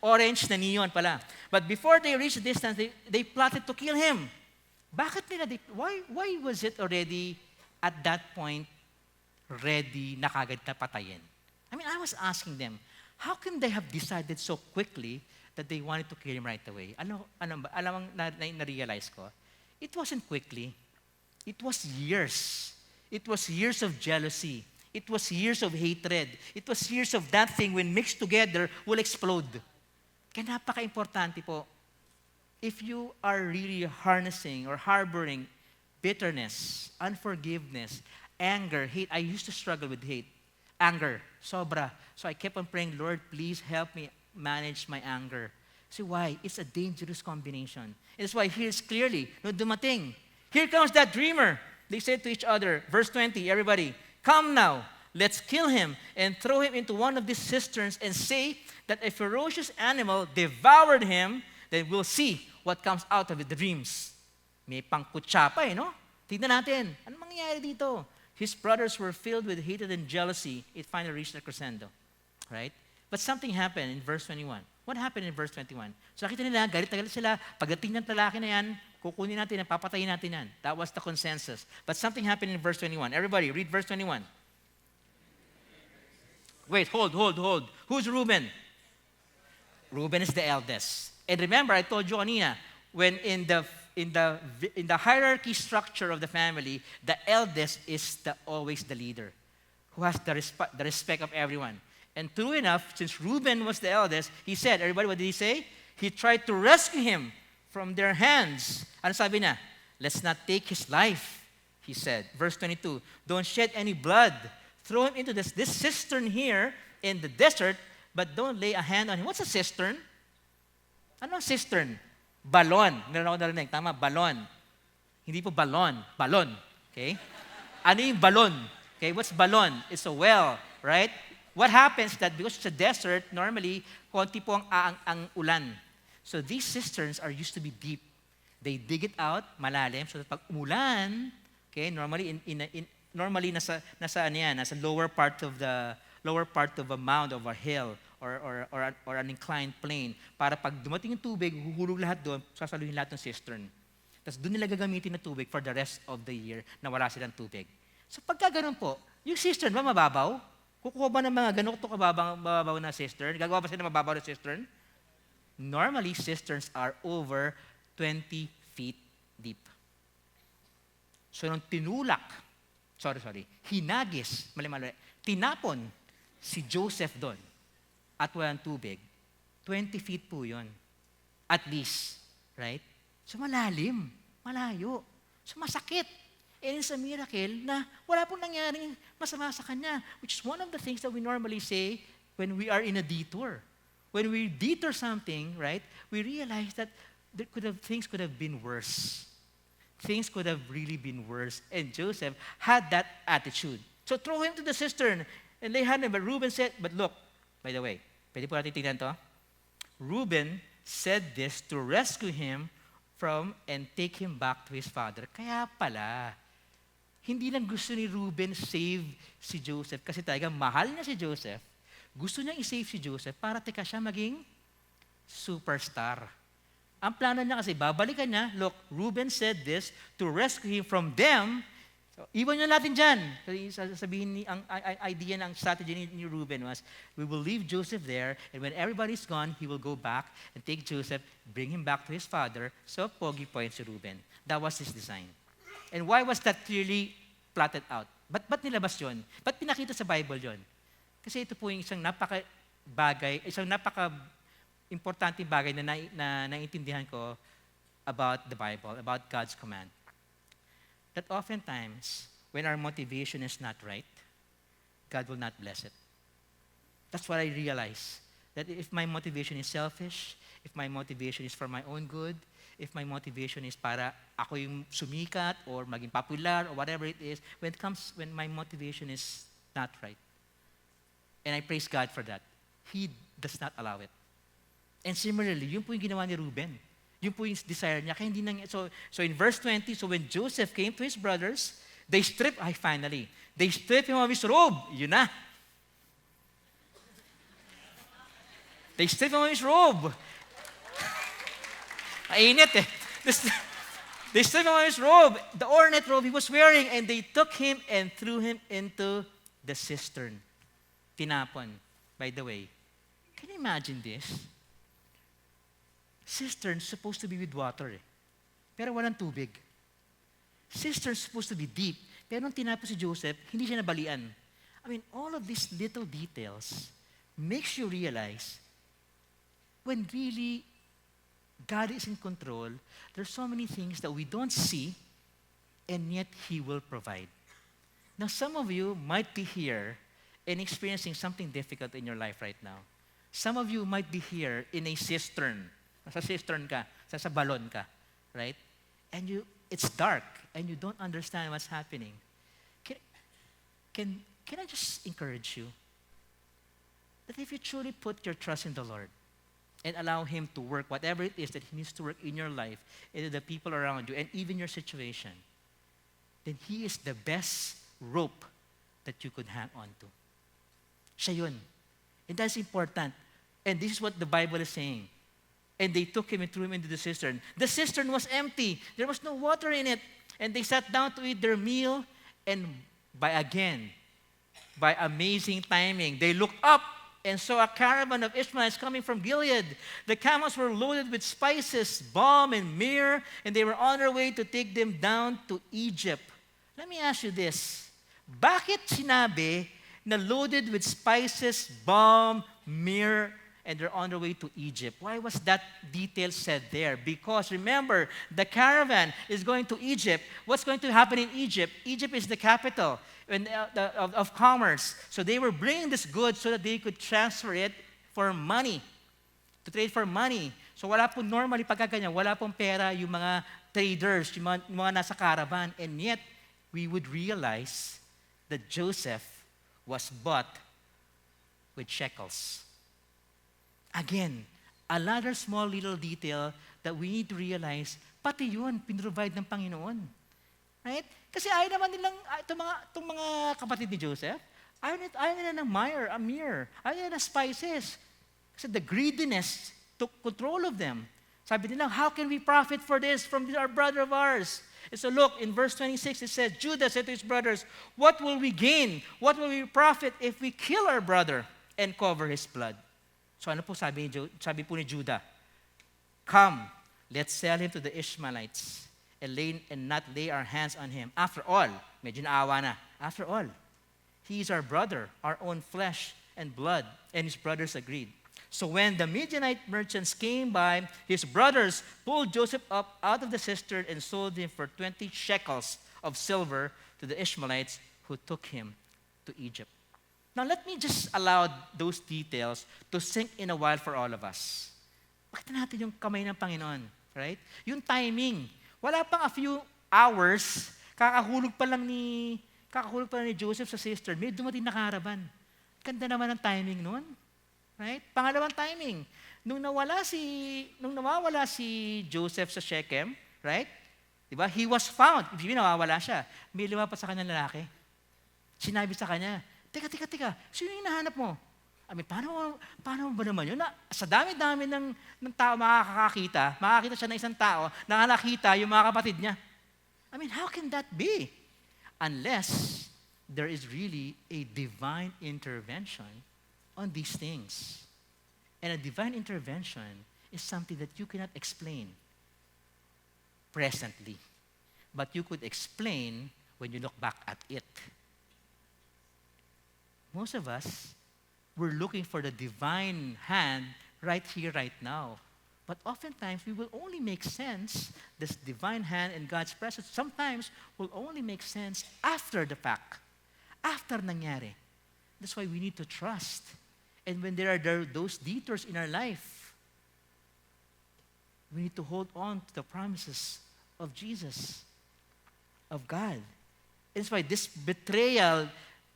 orange na neon pala. But before they reached the distance, they plotted to kill him. Bakit nila, why was it already, at that point, ready na kagad na patayin? I mean, I was asking them, how can they have decided so quickly that they wanted to kill him right away? Alam na-realize ko? It wasn't quickly. It was years. It was years of jealousy. It was years of hatred. It was years of that thing when mixed together will explode. Kaya napaka-importante po. If you are really harnessing or harboring bitterness, unforgiveness, anger, hate. I used to struggle with hate. Anger, sobra. So I kept on praying, Lord, please help me manage my anger. See why? It's a dangerous combination. It's why here's clearly, no dumating. Here comes that dreamer. They said to each other, verse 20, everybody, come now, let's kill him and throw him into one of these cisterns and say that a ferocious animal devoured him, then we'll see what comes out of the dreams. May pangkutsa pa no? Tignan natin, ano mangyayari dito? His brothers were filled with hatred and jealousy. It finally reached a crescendo, right? But something happened in verse 21. What happened in verse 21? So nakita nila, galit na galit sila. Pagdating ng lalaki na yan, kukunin natin, papatayin natin yan. That was the consensus. But something happened in verse 21. Everybody, read verse 21. Wait, hold. Who's Reuben? Reuben is the eldest. And remember, I told you kanina, when in the hierarchy structure of the family, the eldest is always the leader, who has the respect of everyone. And true enough, since Reuben was the eldest, he said, everybody, what did he say? He tried to rescue him from their hands. Ano sabi niya? Let's not take his life, he said. Verse 22, don't shed any blood. Throw him into this cistern here in the desert, but don't lay a hand on him. What's a cistern? Ano ang cistern? Balon. Meron ako narinig. Tama, balon. Hindi po balon. Balon. Okay? Ano yung balon? Okay, what's balon? It's a well, right? What happens that because it's a desert, normally, konti po ang ulan. So these cisterns are used to be deep. They dig it out, malalim, so that pag umulan, okay, normally normally nasa lower part of a mound of a hill or an inclined plane, para pag dumating yung tubig, huhulog lahat doon, sasaluhin lahat ng cistern. Tapos doon nila gagamitin na tubig for the rest of the year na wala silang tubig. So pagka ganun po, yung cistern ba mababaw? Kukuha ba ng mga ganito mababaw na cistern? Gagawa ba sila ng mababaw na cistern? Normally, cisterns are over 20 feet deep. So nung hinagis, tinapon si Joseph doon at walang tubig, 20 feet po yun. at least. Right? So malalim, malayo. So masakit. And it's a miracle na wala pong nangyaring masama sa kanya, which is one of the things that we normally say when we are in a detour. When we detour something, right, we realize that things could have been worse. Things could have really been worse. And Joseph had that attitude. So throw him to the cistern and lay hand on him. But Reuben said, but look, by the way, pwede po natin tignan to. Reuben said this to rescue him from and take him back to his father. Kaya pala, hindi lang gusto ni Reuben save si Joseph kasi talaga mahal niya si Joseph. Gusto niya i-save si Joseph para tika siya maging superstar. Ang plano niya kasi, babalikan niya, look, Reuben said this to rescue him from them. So, iwan niyo natin dyan. Sabihin ang idea ng strategy ni Reuben was, we will leave Joseph there, and when everybody's gone, he will go back and take Joseph, bring him back to his father. So, pogi point si Reuben. That was his design. And why was that clearly plotted out? Ba't nilabas yun? Ba't pinakita sa Bible yun? Kasi ito po yung isang napaka-importante bagay na naintindihan ko about the Bible, about God's command. That oftentimes, when our motivation is not right, God will not bless it. That's what I realize. That if my motivation is selfish, if my motivation is for my own good, if my motivation is para ako yung sumikat or maging popular or whatever it is, when my motivation is not right. And I praise God for that. He does not allow it. And similarly, yun po yung ginawa ni Reuben. Yun po yung desire niya. Kaya hindi so in verse 20, so when Joseph came to his brothers, they stripped him of his robe. Yun na. They stripped him of his robe. Mainit eh. They stripped him of his robe, the ornate robe he was wearing, and they took him and threw him into the cistern. Tinapon. By the way, can you imagine this? Cistern's supposed to be with water eh. Pero walang tubig. Cistern's supposed to be deep. Pero nung tinapon si Joseph, hindi siya nabalian. I mean, all of these little details makes you realize when really God is in control, there's so many things that we don't see, and yet He will provide. Now, some of you might be here and experiencing something difficult in your life right now. Some of you might be here in a cistern. Nasa cistern ka, sa balon ka, right? And it's dark, and you don't understand what's happening. Can I just encourage you that if you truly put your trust in the Lord, and allow Him to work whatever it is that He needs to work in your life, into the people around you, and even your situation, then He is the best rope that you could hang on to. Siya yun. And that's important. And this is what the Bible is saying. And they took him and threw him into the cistern. The cistern was empty. There was no water in it. And they sat down to eat their meal, and by amazing timing, they looked up and saw a caravan of Ishmaelites coming from Gilead. The camels were loaded with spices, balm, and myrrh, and they were on their way to take them down to Egypt. Let me ask you this. Bakit sinabi na loaded with spices, balm, myrrh, and they're on their way to Egypt? Why was that detail said there? Because remember, the caravan is going to Egypt. What's going to happen in Egypt? Egypt is the capital of commerce. So they were bringing this goods so that they could transfer it for money, to trade for money. So wala po normally pagkaganyan, wala pong pera yung mga traders, yung mga nasa caravan. And yet, we would realize that Joseph was bought with shekels. Again, another small little detail that we need to realize, pati yun, pinrovide ng Panginoon. Right? Kasi ayaw naman nilang, itong mga kapatid ni Joseph, ayaw nila ng myrrh, ayaw nila ng spices. Kasi the greediness took control of them. Sabi nila, how can we profit for this from our brother of ours? And so look, in verse 26, it says, Judah said to his brothers, what will we gain? What will we profit if we kill our brother and cover his blood? So ano po sabi po ni Judah? Come, let's sell him to the Ishmaelites and not lay our hands on him. After all, medyo naawa na. After all, he is our brother, our own flesh and blood. And his brothers agreed. So when the Midianite merchants came by, his brothers pulled Joseph up out of the cistern and sold him for 20 shekels of silver to the Ishmaelites who took him to Egypt. Now let me just allow those details to sink in a while for all of us. Pakita natin yung kamay ng Panginoon, right? Yung timing. Wala pang a few hours, kakahulog pa lang ni Joseph sa cistern, may dumating na karaban. Ganda naman ang timing noon. Right? Pangalawang timing. Nung nawawala si Joseph sa Shechem, right? Diba? He was found. Ibig nawawala siya. May lumapat sa kanyang lalaki. Sinabi sa kanya, teka, sino yung hinahanap mo? I mean, paano ba naman yun? Sa dami-dami ng tao makakita siya ng isang tao, nakakita yung mga kapatid niya. I mean, how can that be? Unless there is really a divine intervention on these things. And a divine intervention is something that you cannot explain presently, but you could explain when you look back at it. Most of us, we're looking for the divine hand right here, right now. But oftentimes, we will only make sense, this divine hand in God's presence, sometimes will only make sense after the fact, after nangyari. That's why we need to trust. And when there are those detours in our life, we need to hold on to the promises of Jesus, of God. That's why this betrayal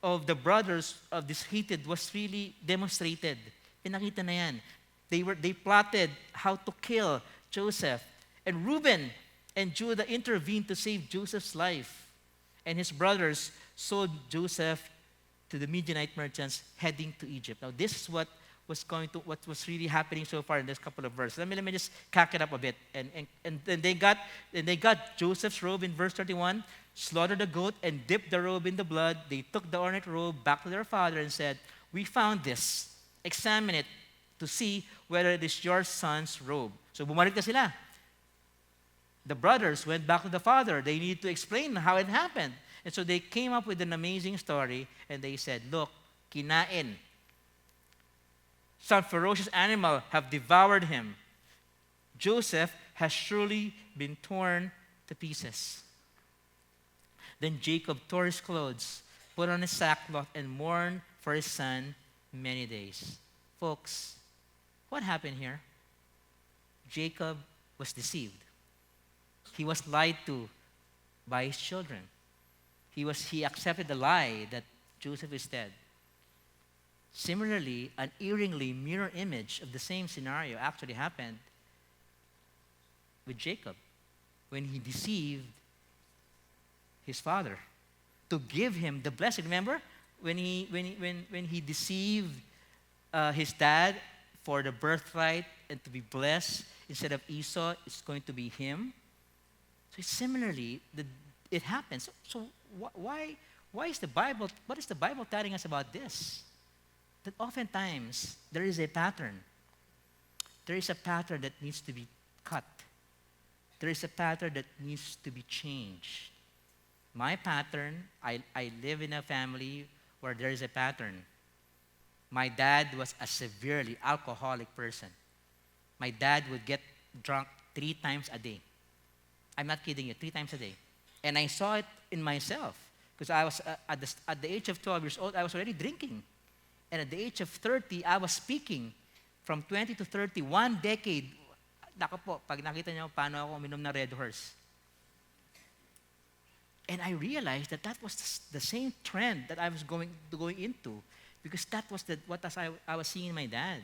of the brothers of this hated was really demonstrated. Pinakita na yan. They plotted how to kill Joseph. And Reuben and Judah intervened to save Joseph's life. And his brothers sold Joseph to the Midianite merchants heading to Egypt. Now, this is what was really happening so far in this couple of verses. Let me just cack it up a bit. And then they got Joseph's robe in verse 31, slaughtered the goat and dipped the robe in the blood. They took the ornate robe back to their father and said, "We found this. Examine it to see whether it is your son's robe." So bumalik na sila. The brothers went back to the father. They needed to explain how it happened. And so they came up with an amazing story, and they said, "Look, kinain. Some ferocious animal have devoured him. Joseph has surely been torn to pieces." Then Jacob tore his clothes, put on his sackcloth, and mourned for his son many days. Folks, what happened here? Jacob was deceived. He was lied to by his children. He accepted the lie that Joseph is dead. Similarly, an eerily mirror image of the same scenario actually happened with Jacob when he deceived his father to give him the blessing. Remember when he deceived his dad for the birthright and to be blessed instead of Esau, it's going to be him. So similarly, it happens. So why is the Bible? What is the Bible telling us about this? That oftentimes there is a pattern. There is a pattern that needs to be cut. There is a pattern that needs to be changed. My pattern, I live in a family where there is a pattern. My dad was a severely alcoholic person. My dad would get drunk 3 times a day. I'm not kidding you, 3 times a day. And I saw it in myself because I was at the age of 12 years old, I was already drinking. And at the age of 30, I was speaking. From 20 to 30, 1 decade. Nako po, pag nakita niyo paano ako uminom ng Red Horse. And I realized that was the same trend that I was going into, because that was what I was seeing in my dad.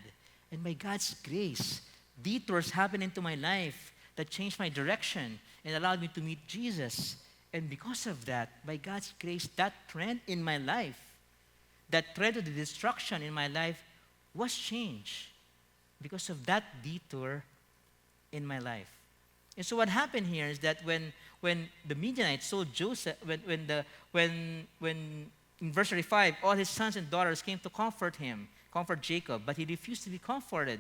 And by God's grace, detours happened into my life that changed my direction and allowed me to meet Jesus. And because of that, by God's grace, that trend in my life, that trend of the destruction in my life was changed because of that detour in my life. And so what happened here is that when the Midianites sold Joseph, when in verse 35, all his sons and daughters came to comfort Jacob, but he refused to be comforted.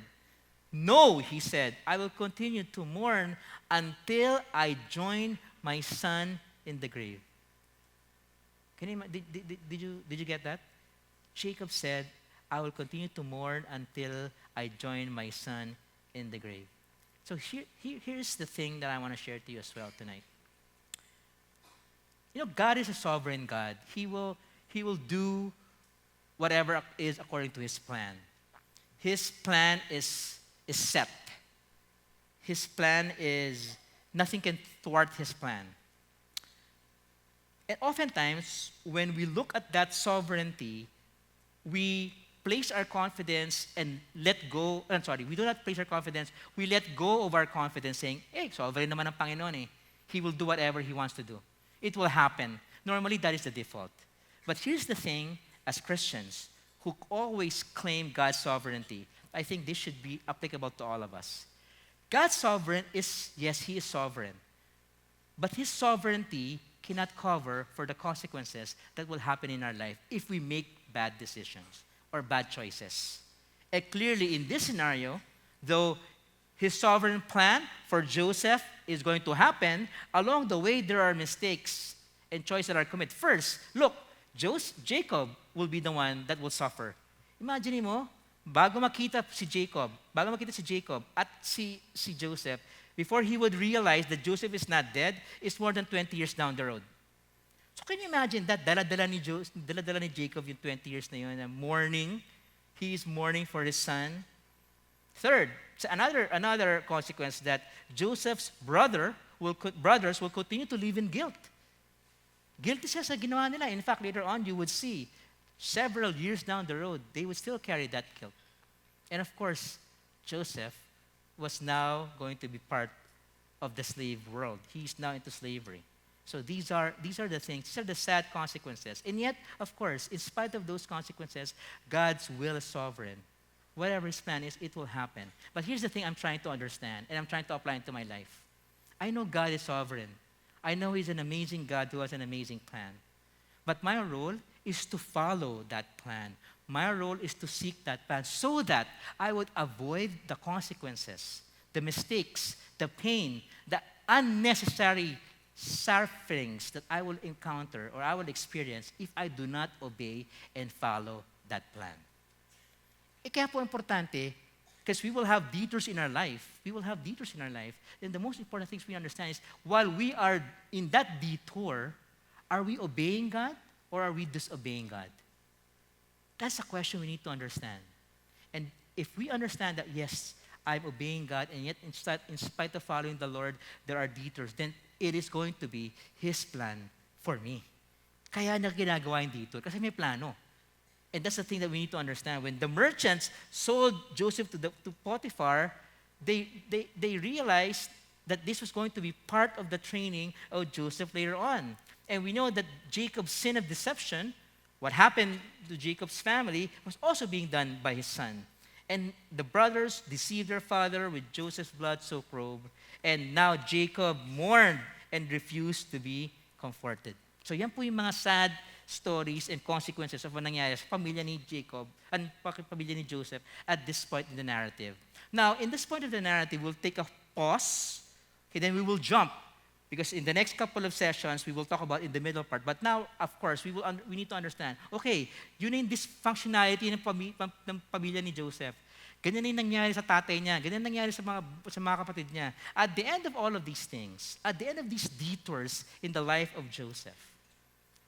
"No," he said, "I will continue to mourn until I join my son in the grave." Did you get that? Jacob said, I will continue to mourn until I join my son in the grave. So here's the thing that I want to share to you as well tonight. You know, God is a sovereign God. He will do whatever is according to His plan. His plan is set. His plan is, nothing can thwart His plan. And oftentimes, when we look at that sovereignty, we place our confidence and we do not place our confidence, we let go of our confidence saying, hey, sovereign naman ang Panginoon eh. He will do whatever He wants to do. It will happen. Normally, that is the default. But here's the thing, as Christians who always claim God's sovereignty, I think this should be applicable to all of us. God's sovereign is, yes, He is sovereign. But His sovereignty cannot cover for the consequences that will happen in our life if we make bad decisions or bad choices. And clearly in this scenario, though His sovereign plan for Joseph is going to happen, along the way there are mistakes and choices that are committed. First, look, Jacob will be the one that will suffer. Imagine mo, bago makita si Jacob at si Joseph, before he would realize that Joseph is not dead, it's more than 20 years down the road. So can you imagine that dala-dala ni Jacob yung 20 years na yun, mourning. He is mourning for his son. Third, so another consequence that Joseph's brothers will continue to live in guilt. Guilty siya sa ginawa nila. In fact, later on, you would see several years down the road, they would still carry that guilt. And of course, Joseph was now going to be part of the slave world. He's now into slavery. So these are the things, these are the sad consequences. And yet, of course, in spite of those consequences, God's will is sovereign. Whatever His plan is, it will happen. But here's the thing I'm trying to understand, and I'm trying to apply it to my life. I know God is sovereign. I know He's an amazing God who has an amazing plan. But my role is to follow that plan. My role is to seek that plan so that I would avoid the consequences, the mistakes, the pain, the unnecessary sufferings that I will encounter or I will experience if I do not obey and follow that plan. Kaya po importante, because we will have detours in our life. And the most important things we understand is, while we are in that detour, are we obeying God or are we disobeying God? That's a question we need to understand. And if we understand that, yes, I'm obeying God, and yet in spite of following the Lord, there are detours, then it is going to be His plan for me. Kaya niya ginagawa yung detour, kasi may plano. And that's the thing that we need to understand. When the merchants sold Joseph to Potiphar, they realized that this was going to be part of the training of Joseph later on. And we know that Jacob's sin of deception, what happened to Jacob's family, was also being done by his son. And the brothers deceived their father with Joseph's blood-soaked robe. And now Jacob mourned and refused to be comforted. So yan po yung mga sad stories and consequences of what nangyari sa pamilya ni Jacob and pamilya ni Joseph at this point in the narrative. Now, in this point of the narrative, we'll take a pause, okay, then we will jump. Because in the next couple of sessions, we will talk about in the middle part. But now, of course, we need to understand, okay, yun yung dysfunctionality ng pamilya ni Joseph. Ganyan yung nangyari sa tatay niya. Ganyan nangyari sa mga kapatid niya. At the end of all of these things, at the end of these detours in the life of Joseph,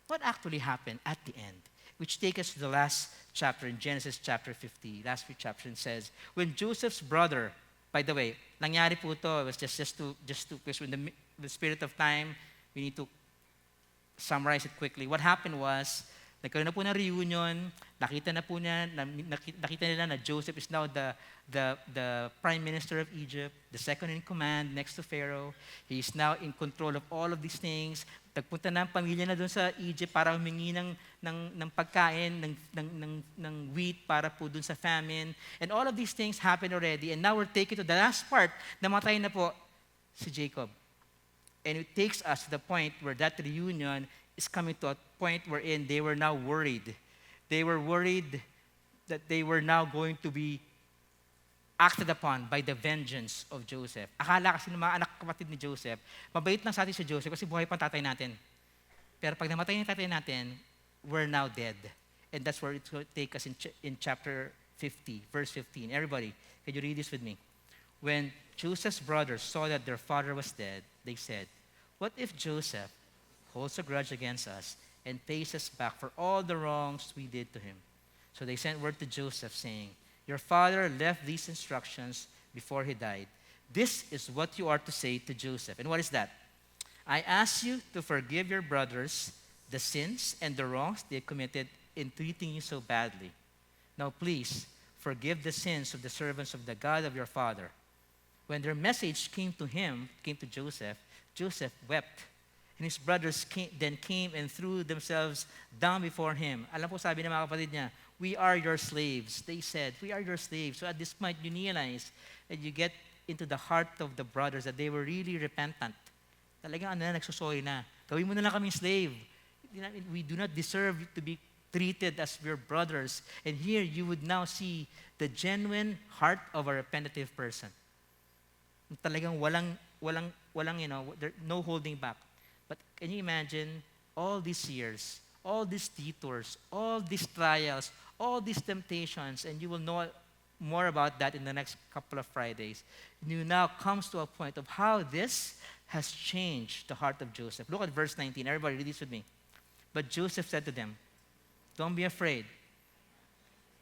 what actually happened at the end? Which takes us to the last chapter in Genesis chapter 50. Last few chapters says, when Joseph's brother, by the way, nangyari po ito, it was just to because in the spirit of time, we need to summarize it quickly. What happened was, nagkaroon na po ng reunion, nakita nila na Joseph is now the prime minister of Egypt, the second in command next to Pharaoh. He is now in control of all of these things. Nagpunta na ang pamilya na doon sa Egypt para humingi ng pagkain, ng wheat para po doon sa famine. And all of these things happened already. And now we're taken to the last part, namatay na po si Jacob. And it takes us to the point where that reunion is coming to a point wherein they were now worried. They were worried that they were now going to be acted upon by the vengeance of Joseph. Akala kasi ng mga anak kapatid ni Joseph, mabait lang sa atin si Joseph kasi buhay pa ang tatay natin. Pero pag namatay yung tatay natin, we're now dead. And that's where it's going to take us in chapter 50, verse 15. Everybody, can you read this with me? When Joseph's brothers saw that their father was dead, they said, "What if Joseph holds a grudge against us and pays us back for all the wrongs we did to him?" So they sent word to Joseph saying, "Your father left these instructions before he died. This is what you are to say to Joseph." And what is that? "I ask you to forgive your brothers the sins and the wrongs they committed in treating you so badly. Now please forgive the sins of the servants of the God of your father." When their message came to Joseph, Joseph wept. And his brothers then came and threw themselves down before him. Alam po, sabi ng mga kapatid niya, "We are your slaves." They said, "We are your slaves." So at this point, you realize that you get into the heart of the brothers that they were really repentant. Talagang nagsusorry na. Gawin mo na lang kaming slave. We do not deserve to be treated as your brothers. And here you would now see the genuine heart of a repentant person. Talagang walang, no holding back. But can you imagine all these years, all these detours, all these trials, all these temptations, and you will know more about that in the next couple of Fridays. You now comes to a point of how this has changed the heart of Joseph. Look at verse 19. Everybody read this with me. But Joseph said to them, "Don't be afraid.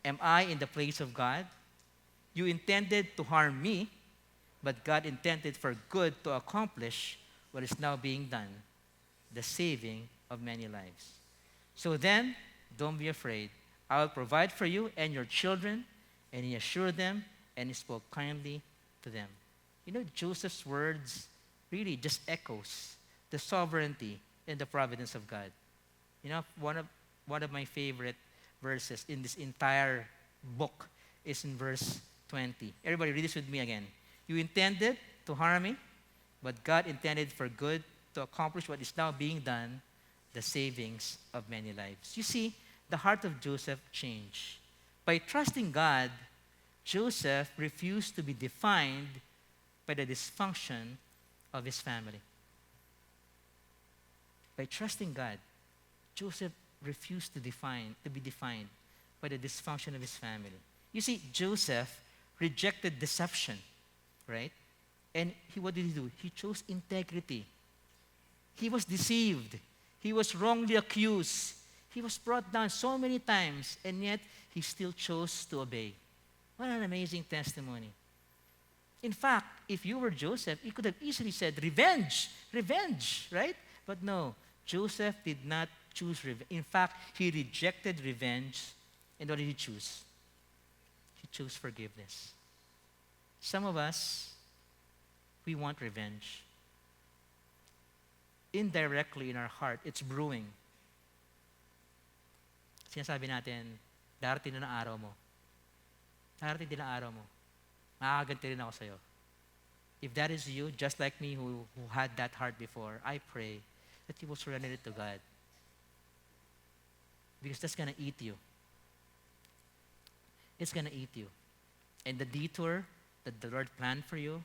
Am I in the place of God? You intended to harm me, but God intended for good to accomplish what is now being done, the saving of many lives. So then, don't be afraid. I will provide for you and your children." And he assured them, and he spoke kindly to them. You know, Joseph's words really just echoes the sovereignty and the providence of God. You know, one of my favorite verses in this entire book is in verse 20. Everybody read this with me again. "You intended to harm me, but God intended for good to accomplish what is now being done, the savings of many lives." You see, the heart of Joseph changed. By trusting God, Joseph refused to be defined by the dysfunction of his family. By trusting God, Joseph refused to be defined by the dysfunction of his family. You see, Joseph rejected deception, right? And what did he do? He chose integrity. He was deceived. He was wrongly accused. He was brought down so many times, and yet he still chose to obey. What an amazing testimony. In fact, if you were Joseph, he could have easily said, "Revenge, revenge," right? But no, Joseph did not choose revenge. In fact, he rejected revenge. And what did he choose? He chose forgiveness. Some of us, we want revenge. Indirectly in our heart, it's brewing. Sinasabi natin, darating na ang araw mo. Darating din ang araw mo. Makakaganti rin ako sa'yo. If that is you, just like me who had that heart before, I pray that you will surrender it to God. Because that's going to eat you. It's going to eat you. And the detour that the Lord planned for you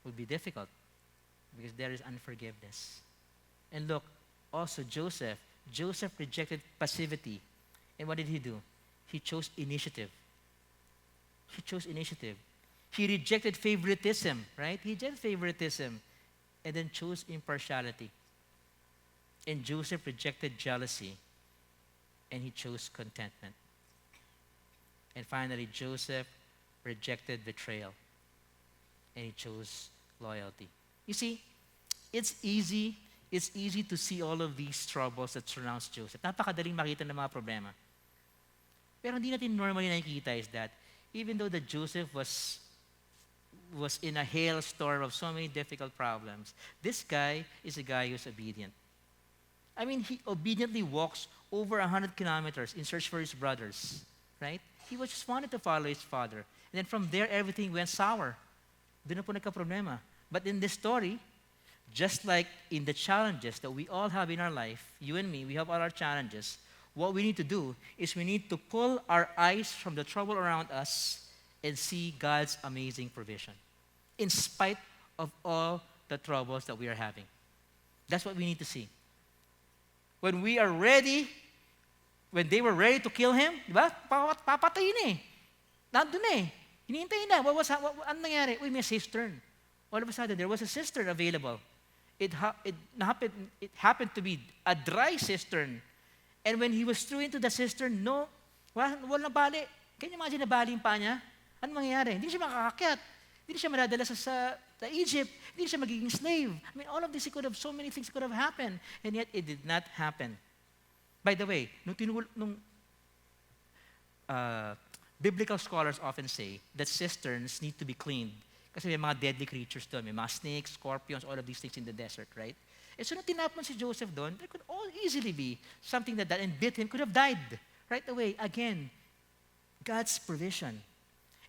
will be difficult because there is unforgiveness. And look, also Joseph rejected passivity. And what did he do? He chose initiative. He chose initiative. He rejected favoritism, right? He rejected favoritism and then chose impartiality. And Joseph rejected jealousy and he chose contentment. And finally, Joseph rejected betrayal and he chose loyalty. You see, it's easy to see all of these troubles that surrounds Joseph. Napakadaling makita ng mga problema. Pero hindi natin normally nakikita is that even though that Joseph was in a hailstorm of so many difficult problems, this guy is a guy who's obedient. I mean, he obediently walks over 100 kilometers in search for his brothers, right? He just wanted to follow his father. And then from there, everything went sour. Doon na po nagka-problema. But in this story, just like in the challenges that we all have in our life, you and me, we have all our challenges. What we need to do is we need to pull our eyes from the trouble around us and see God's amazing provision in spite of all the troubles that we are having. That's what we need to see. When we are ready when they were ready to kill him, di ba? Papatayin eh. Nandun eh. Hinihintay na. Ano nangyari? Uy, may cistern. All of a sudden, there was a cistern available. It happened to be a dry cistern. And when he was thrown into the cistern, wala bali. Can you imagine nabali yung paa niya? Ano mangyayari? Hindi siya makakakyat. Hindi siya madadala sa Egypt. Hindi siya magiging slave. I mean, all of this, so many things could have happened. And yet, it did not happen. By the way, biblical scholars often say that cisterns need to be cleaned kasi may mga deadly creatures doon. May mga snakes, scorpions, all of these things in the desert, right? And so nung tinapon si Joseph doon, there could all easily be something that and bit him, could have died right away. Again, God's provision.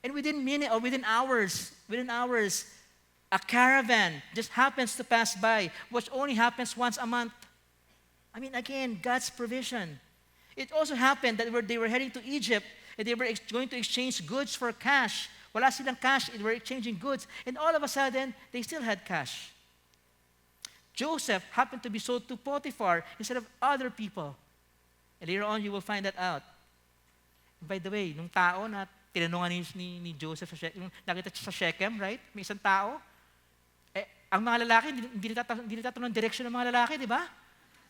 And within minutes or within hours, a caravan just happens to pass by, which only happens once a month. I mean, again, God's provision. It also happened that they were heading to Egypt and they were going to exchange goods for cash. Wala silang cash, they were exchanging goods. And all of a sudden, they still had cash. Joseph happened to be sold to Potiphar instead of other people. And later on, you will find that out. By the way, nung tao na tinanungan ni Joseph, yung nakita siya sa Shechem, right? May isang tao. Ang mga lalaki, hindi natatanong ang direksyon ng mga lalaki, di ba?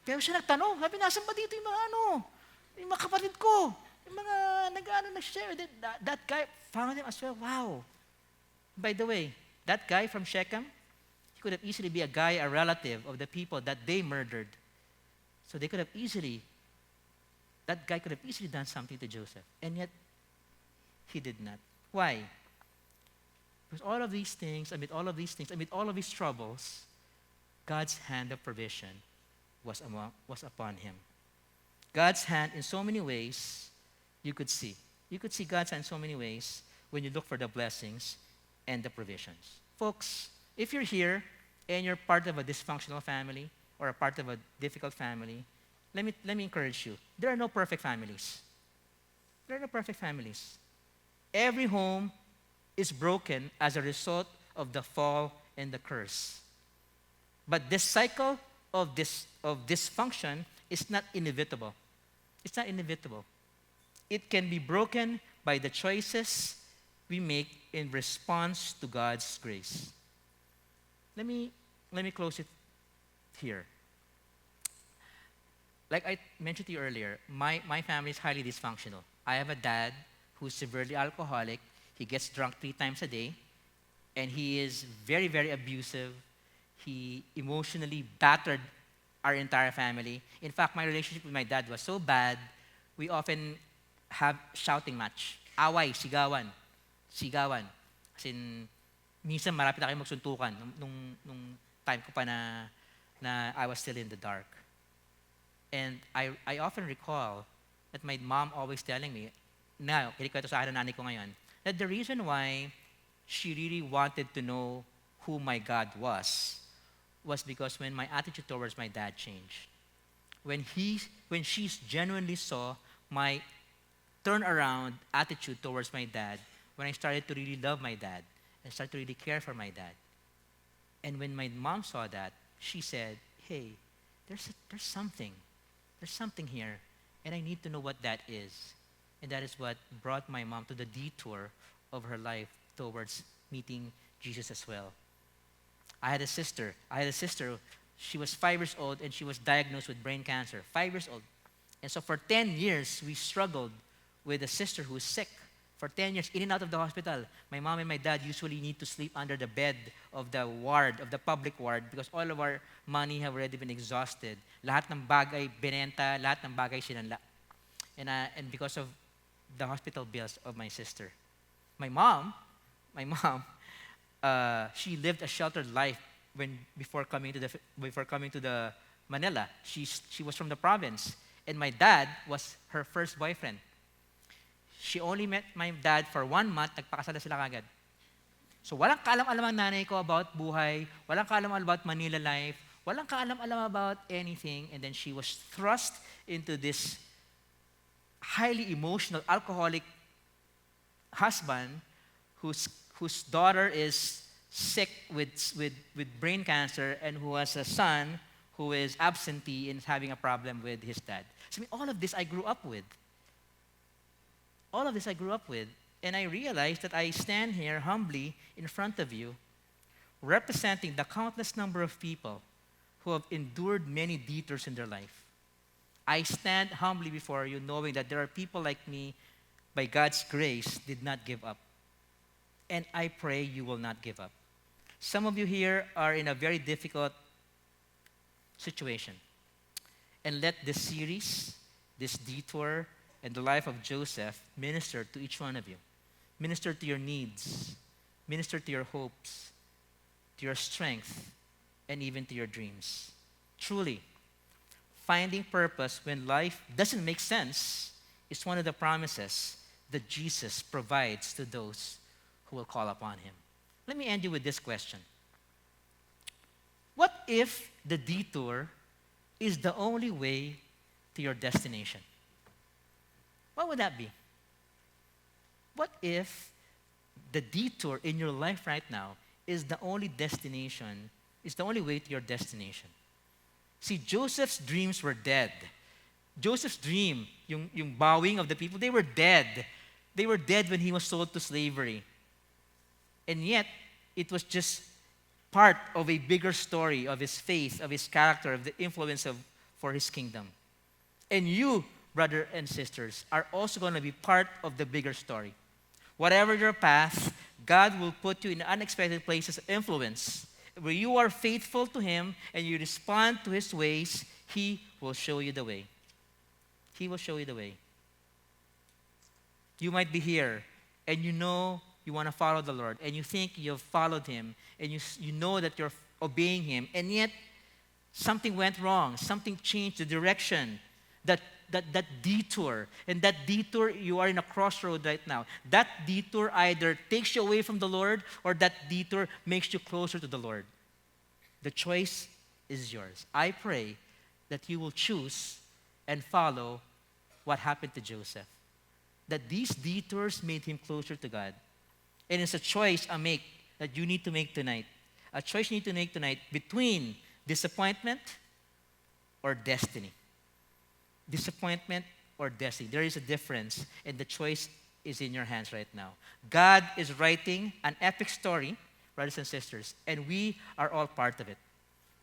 Pero siya nagtanong, sabi, nasan ba dito yung mga kapatid ko? Yung mga nag-share. That guy found him as well. Wow. By the way, that guy from Shechem, he could have easily be a relative of the people that they murdered. So that guy could have easily done something to Joseph. And yet, he did not. Why? Because amid all of these troubles, God's hand of provision was upon him. God's hand in so many ways, you could see. You could see God's hand in so many ways when you look for the blessings and the provisions. Folks, if you're here and you're part of a dysfunctional family or a part of a difficult family, let me encourage you. There are no perfect families. There are no perfect families. Every home is broken as a result of the fall and the curse. But this cycle of dysfunction is not inevitable. It's not inevitable. It can be broken by the choices we make in response to God's grace. Let me close it here. Like I mentioned to you earlier, my family is highly dysfunctional. I have a dad who's severely alcoholic. He gets drunk 3 times a day, and he is very, very abusive. He emotionally battered our entire family. In fact, my relationship with my dad was so bad, we often have shouting match. Away, sigawan. As in, minsan marapit na kayo magsuntukan nung time ko pa na I was still in the dark. And I often recall that my mom always telling me, now, kinikwento sa akin ng nanay ko ngayon, that the reason why she really wanted to know who my God was because when my attitude towards my dad changed. When she genuinely saw my turnaround attitude towards my dad, when I started to really love my dad and started to really care for my dad. And when my mom saw that, she said, hey, there's something here, and I need to know what that is. And that is what brought my mom to the detour of her life towards meeting Jesus as well. I had a sister. She was 5 years old, and she was diagnosed with brain cancer. 5 years old. And so for 10 years, we struggled with a sister who was sick. For 10 years, in and out of the hospital. My mom and my dad usually need to sleep under the bed of the ward, of the public ward, because all of our money have already been exhausted. Lahat ng bagay binenta, lahat ng bagay sinanla. And because of the hospital bills of my sister. My mom, she lived a sheltered life before coming to the Manila. She was from the province, and my dad was her first boyfriend. She only met my dad for 1 month, nagpakasal sila kagad. So walang kaalam-alam ang nanay ko about buhay, walang kaalam-alam about Manila life, walang kaalam-alam about anything, and then she was thrust into this highly emotional, alcoholic husband whose daughter is sick with brain cancer and who has a son who is absentee and is having a problem with his dad. So I mean, all of this I grew up with. All of this I grew up with. And I realized that I stand here humbly in front of you, representing the countless number of people who have endured many detours in their life. I stand humbly before you, knowing that there are people like me, by God's grace, did not give up. And I pray you will not give up. Some of you here are in a very difficult situation. And let this series, this detour, and the life of Joseph minister to each one of you. Minister to your needs. Minister to your hopes, to your strength, and even to your dreams. Truly, finding purpose when life doesn't make sense is one of the promises that Jesus provides to those who will call upon him. Let me end you with this question. What if the detour is the only way to your destination? What would that be? What if the detour in your life right now is the only destination, is the only way to your destination? See, Joseph's dreams were dead. Joseph's dream, yung bowing of the people, they were dead. They were dead when he was sold to slavery. And yet, it was just part of a bigger story of his faith, of his character, of the influence for his kingdom. And you, brothers and sisters, are also going to be part of the bigger story. Whatever your path, God will put you in unexpected places of influence. Where you are faithful to him and you respond to his ways, he will show you the way. He will show you the way. You might be here and you know you want to follow the Lord and you think you've followed him and you know that you're obeying him, and yet something went wrong, something changed the direction, that detour. And that detour, you are in a crossroad right now. That detour either takes you away from the Lord or that detour makes you closer to the Lord. The choice is yours. I pray that you will choose and follow what happened to Joseph. That these detours made him closer to God. And it's a choice that you need to make tonight. A choice you need to make tonight between disappointment or destiny. Disappointment or destiny. There is a difference, and the choice is in your hands right now. God is writing an epic story, brothers and sisters, and we are all part of it.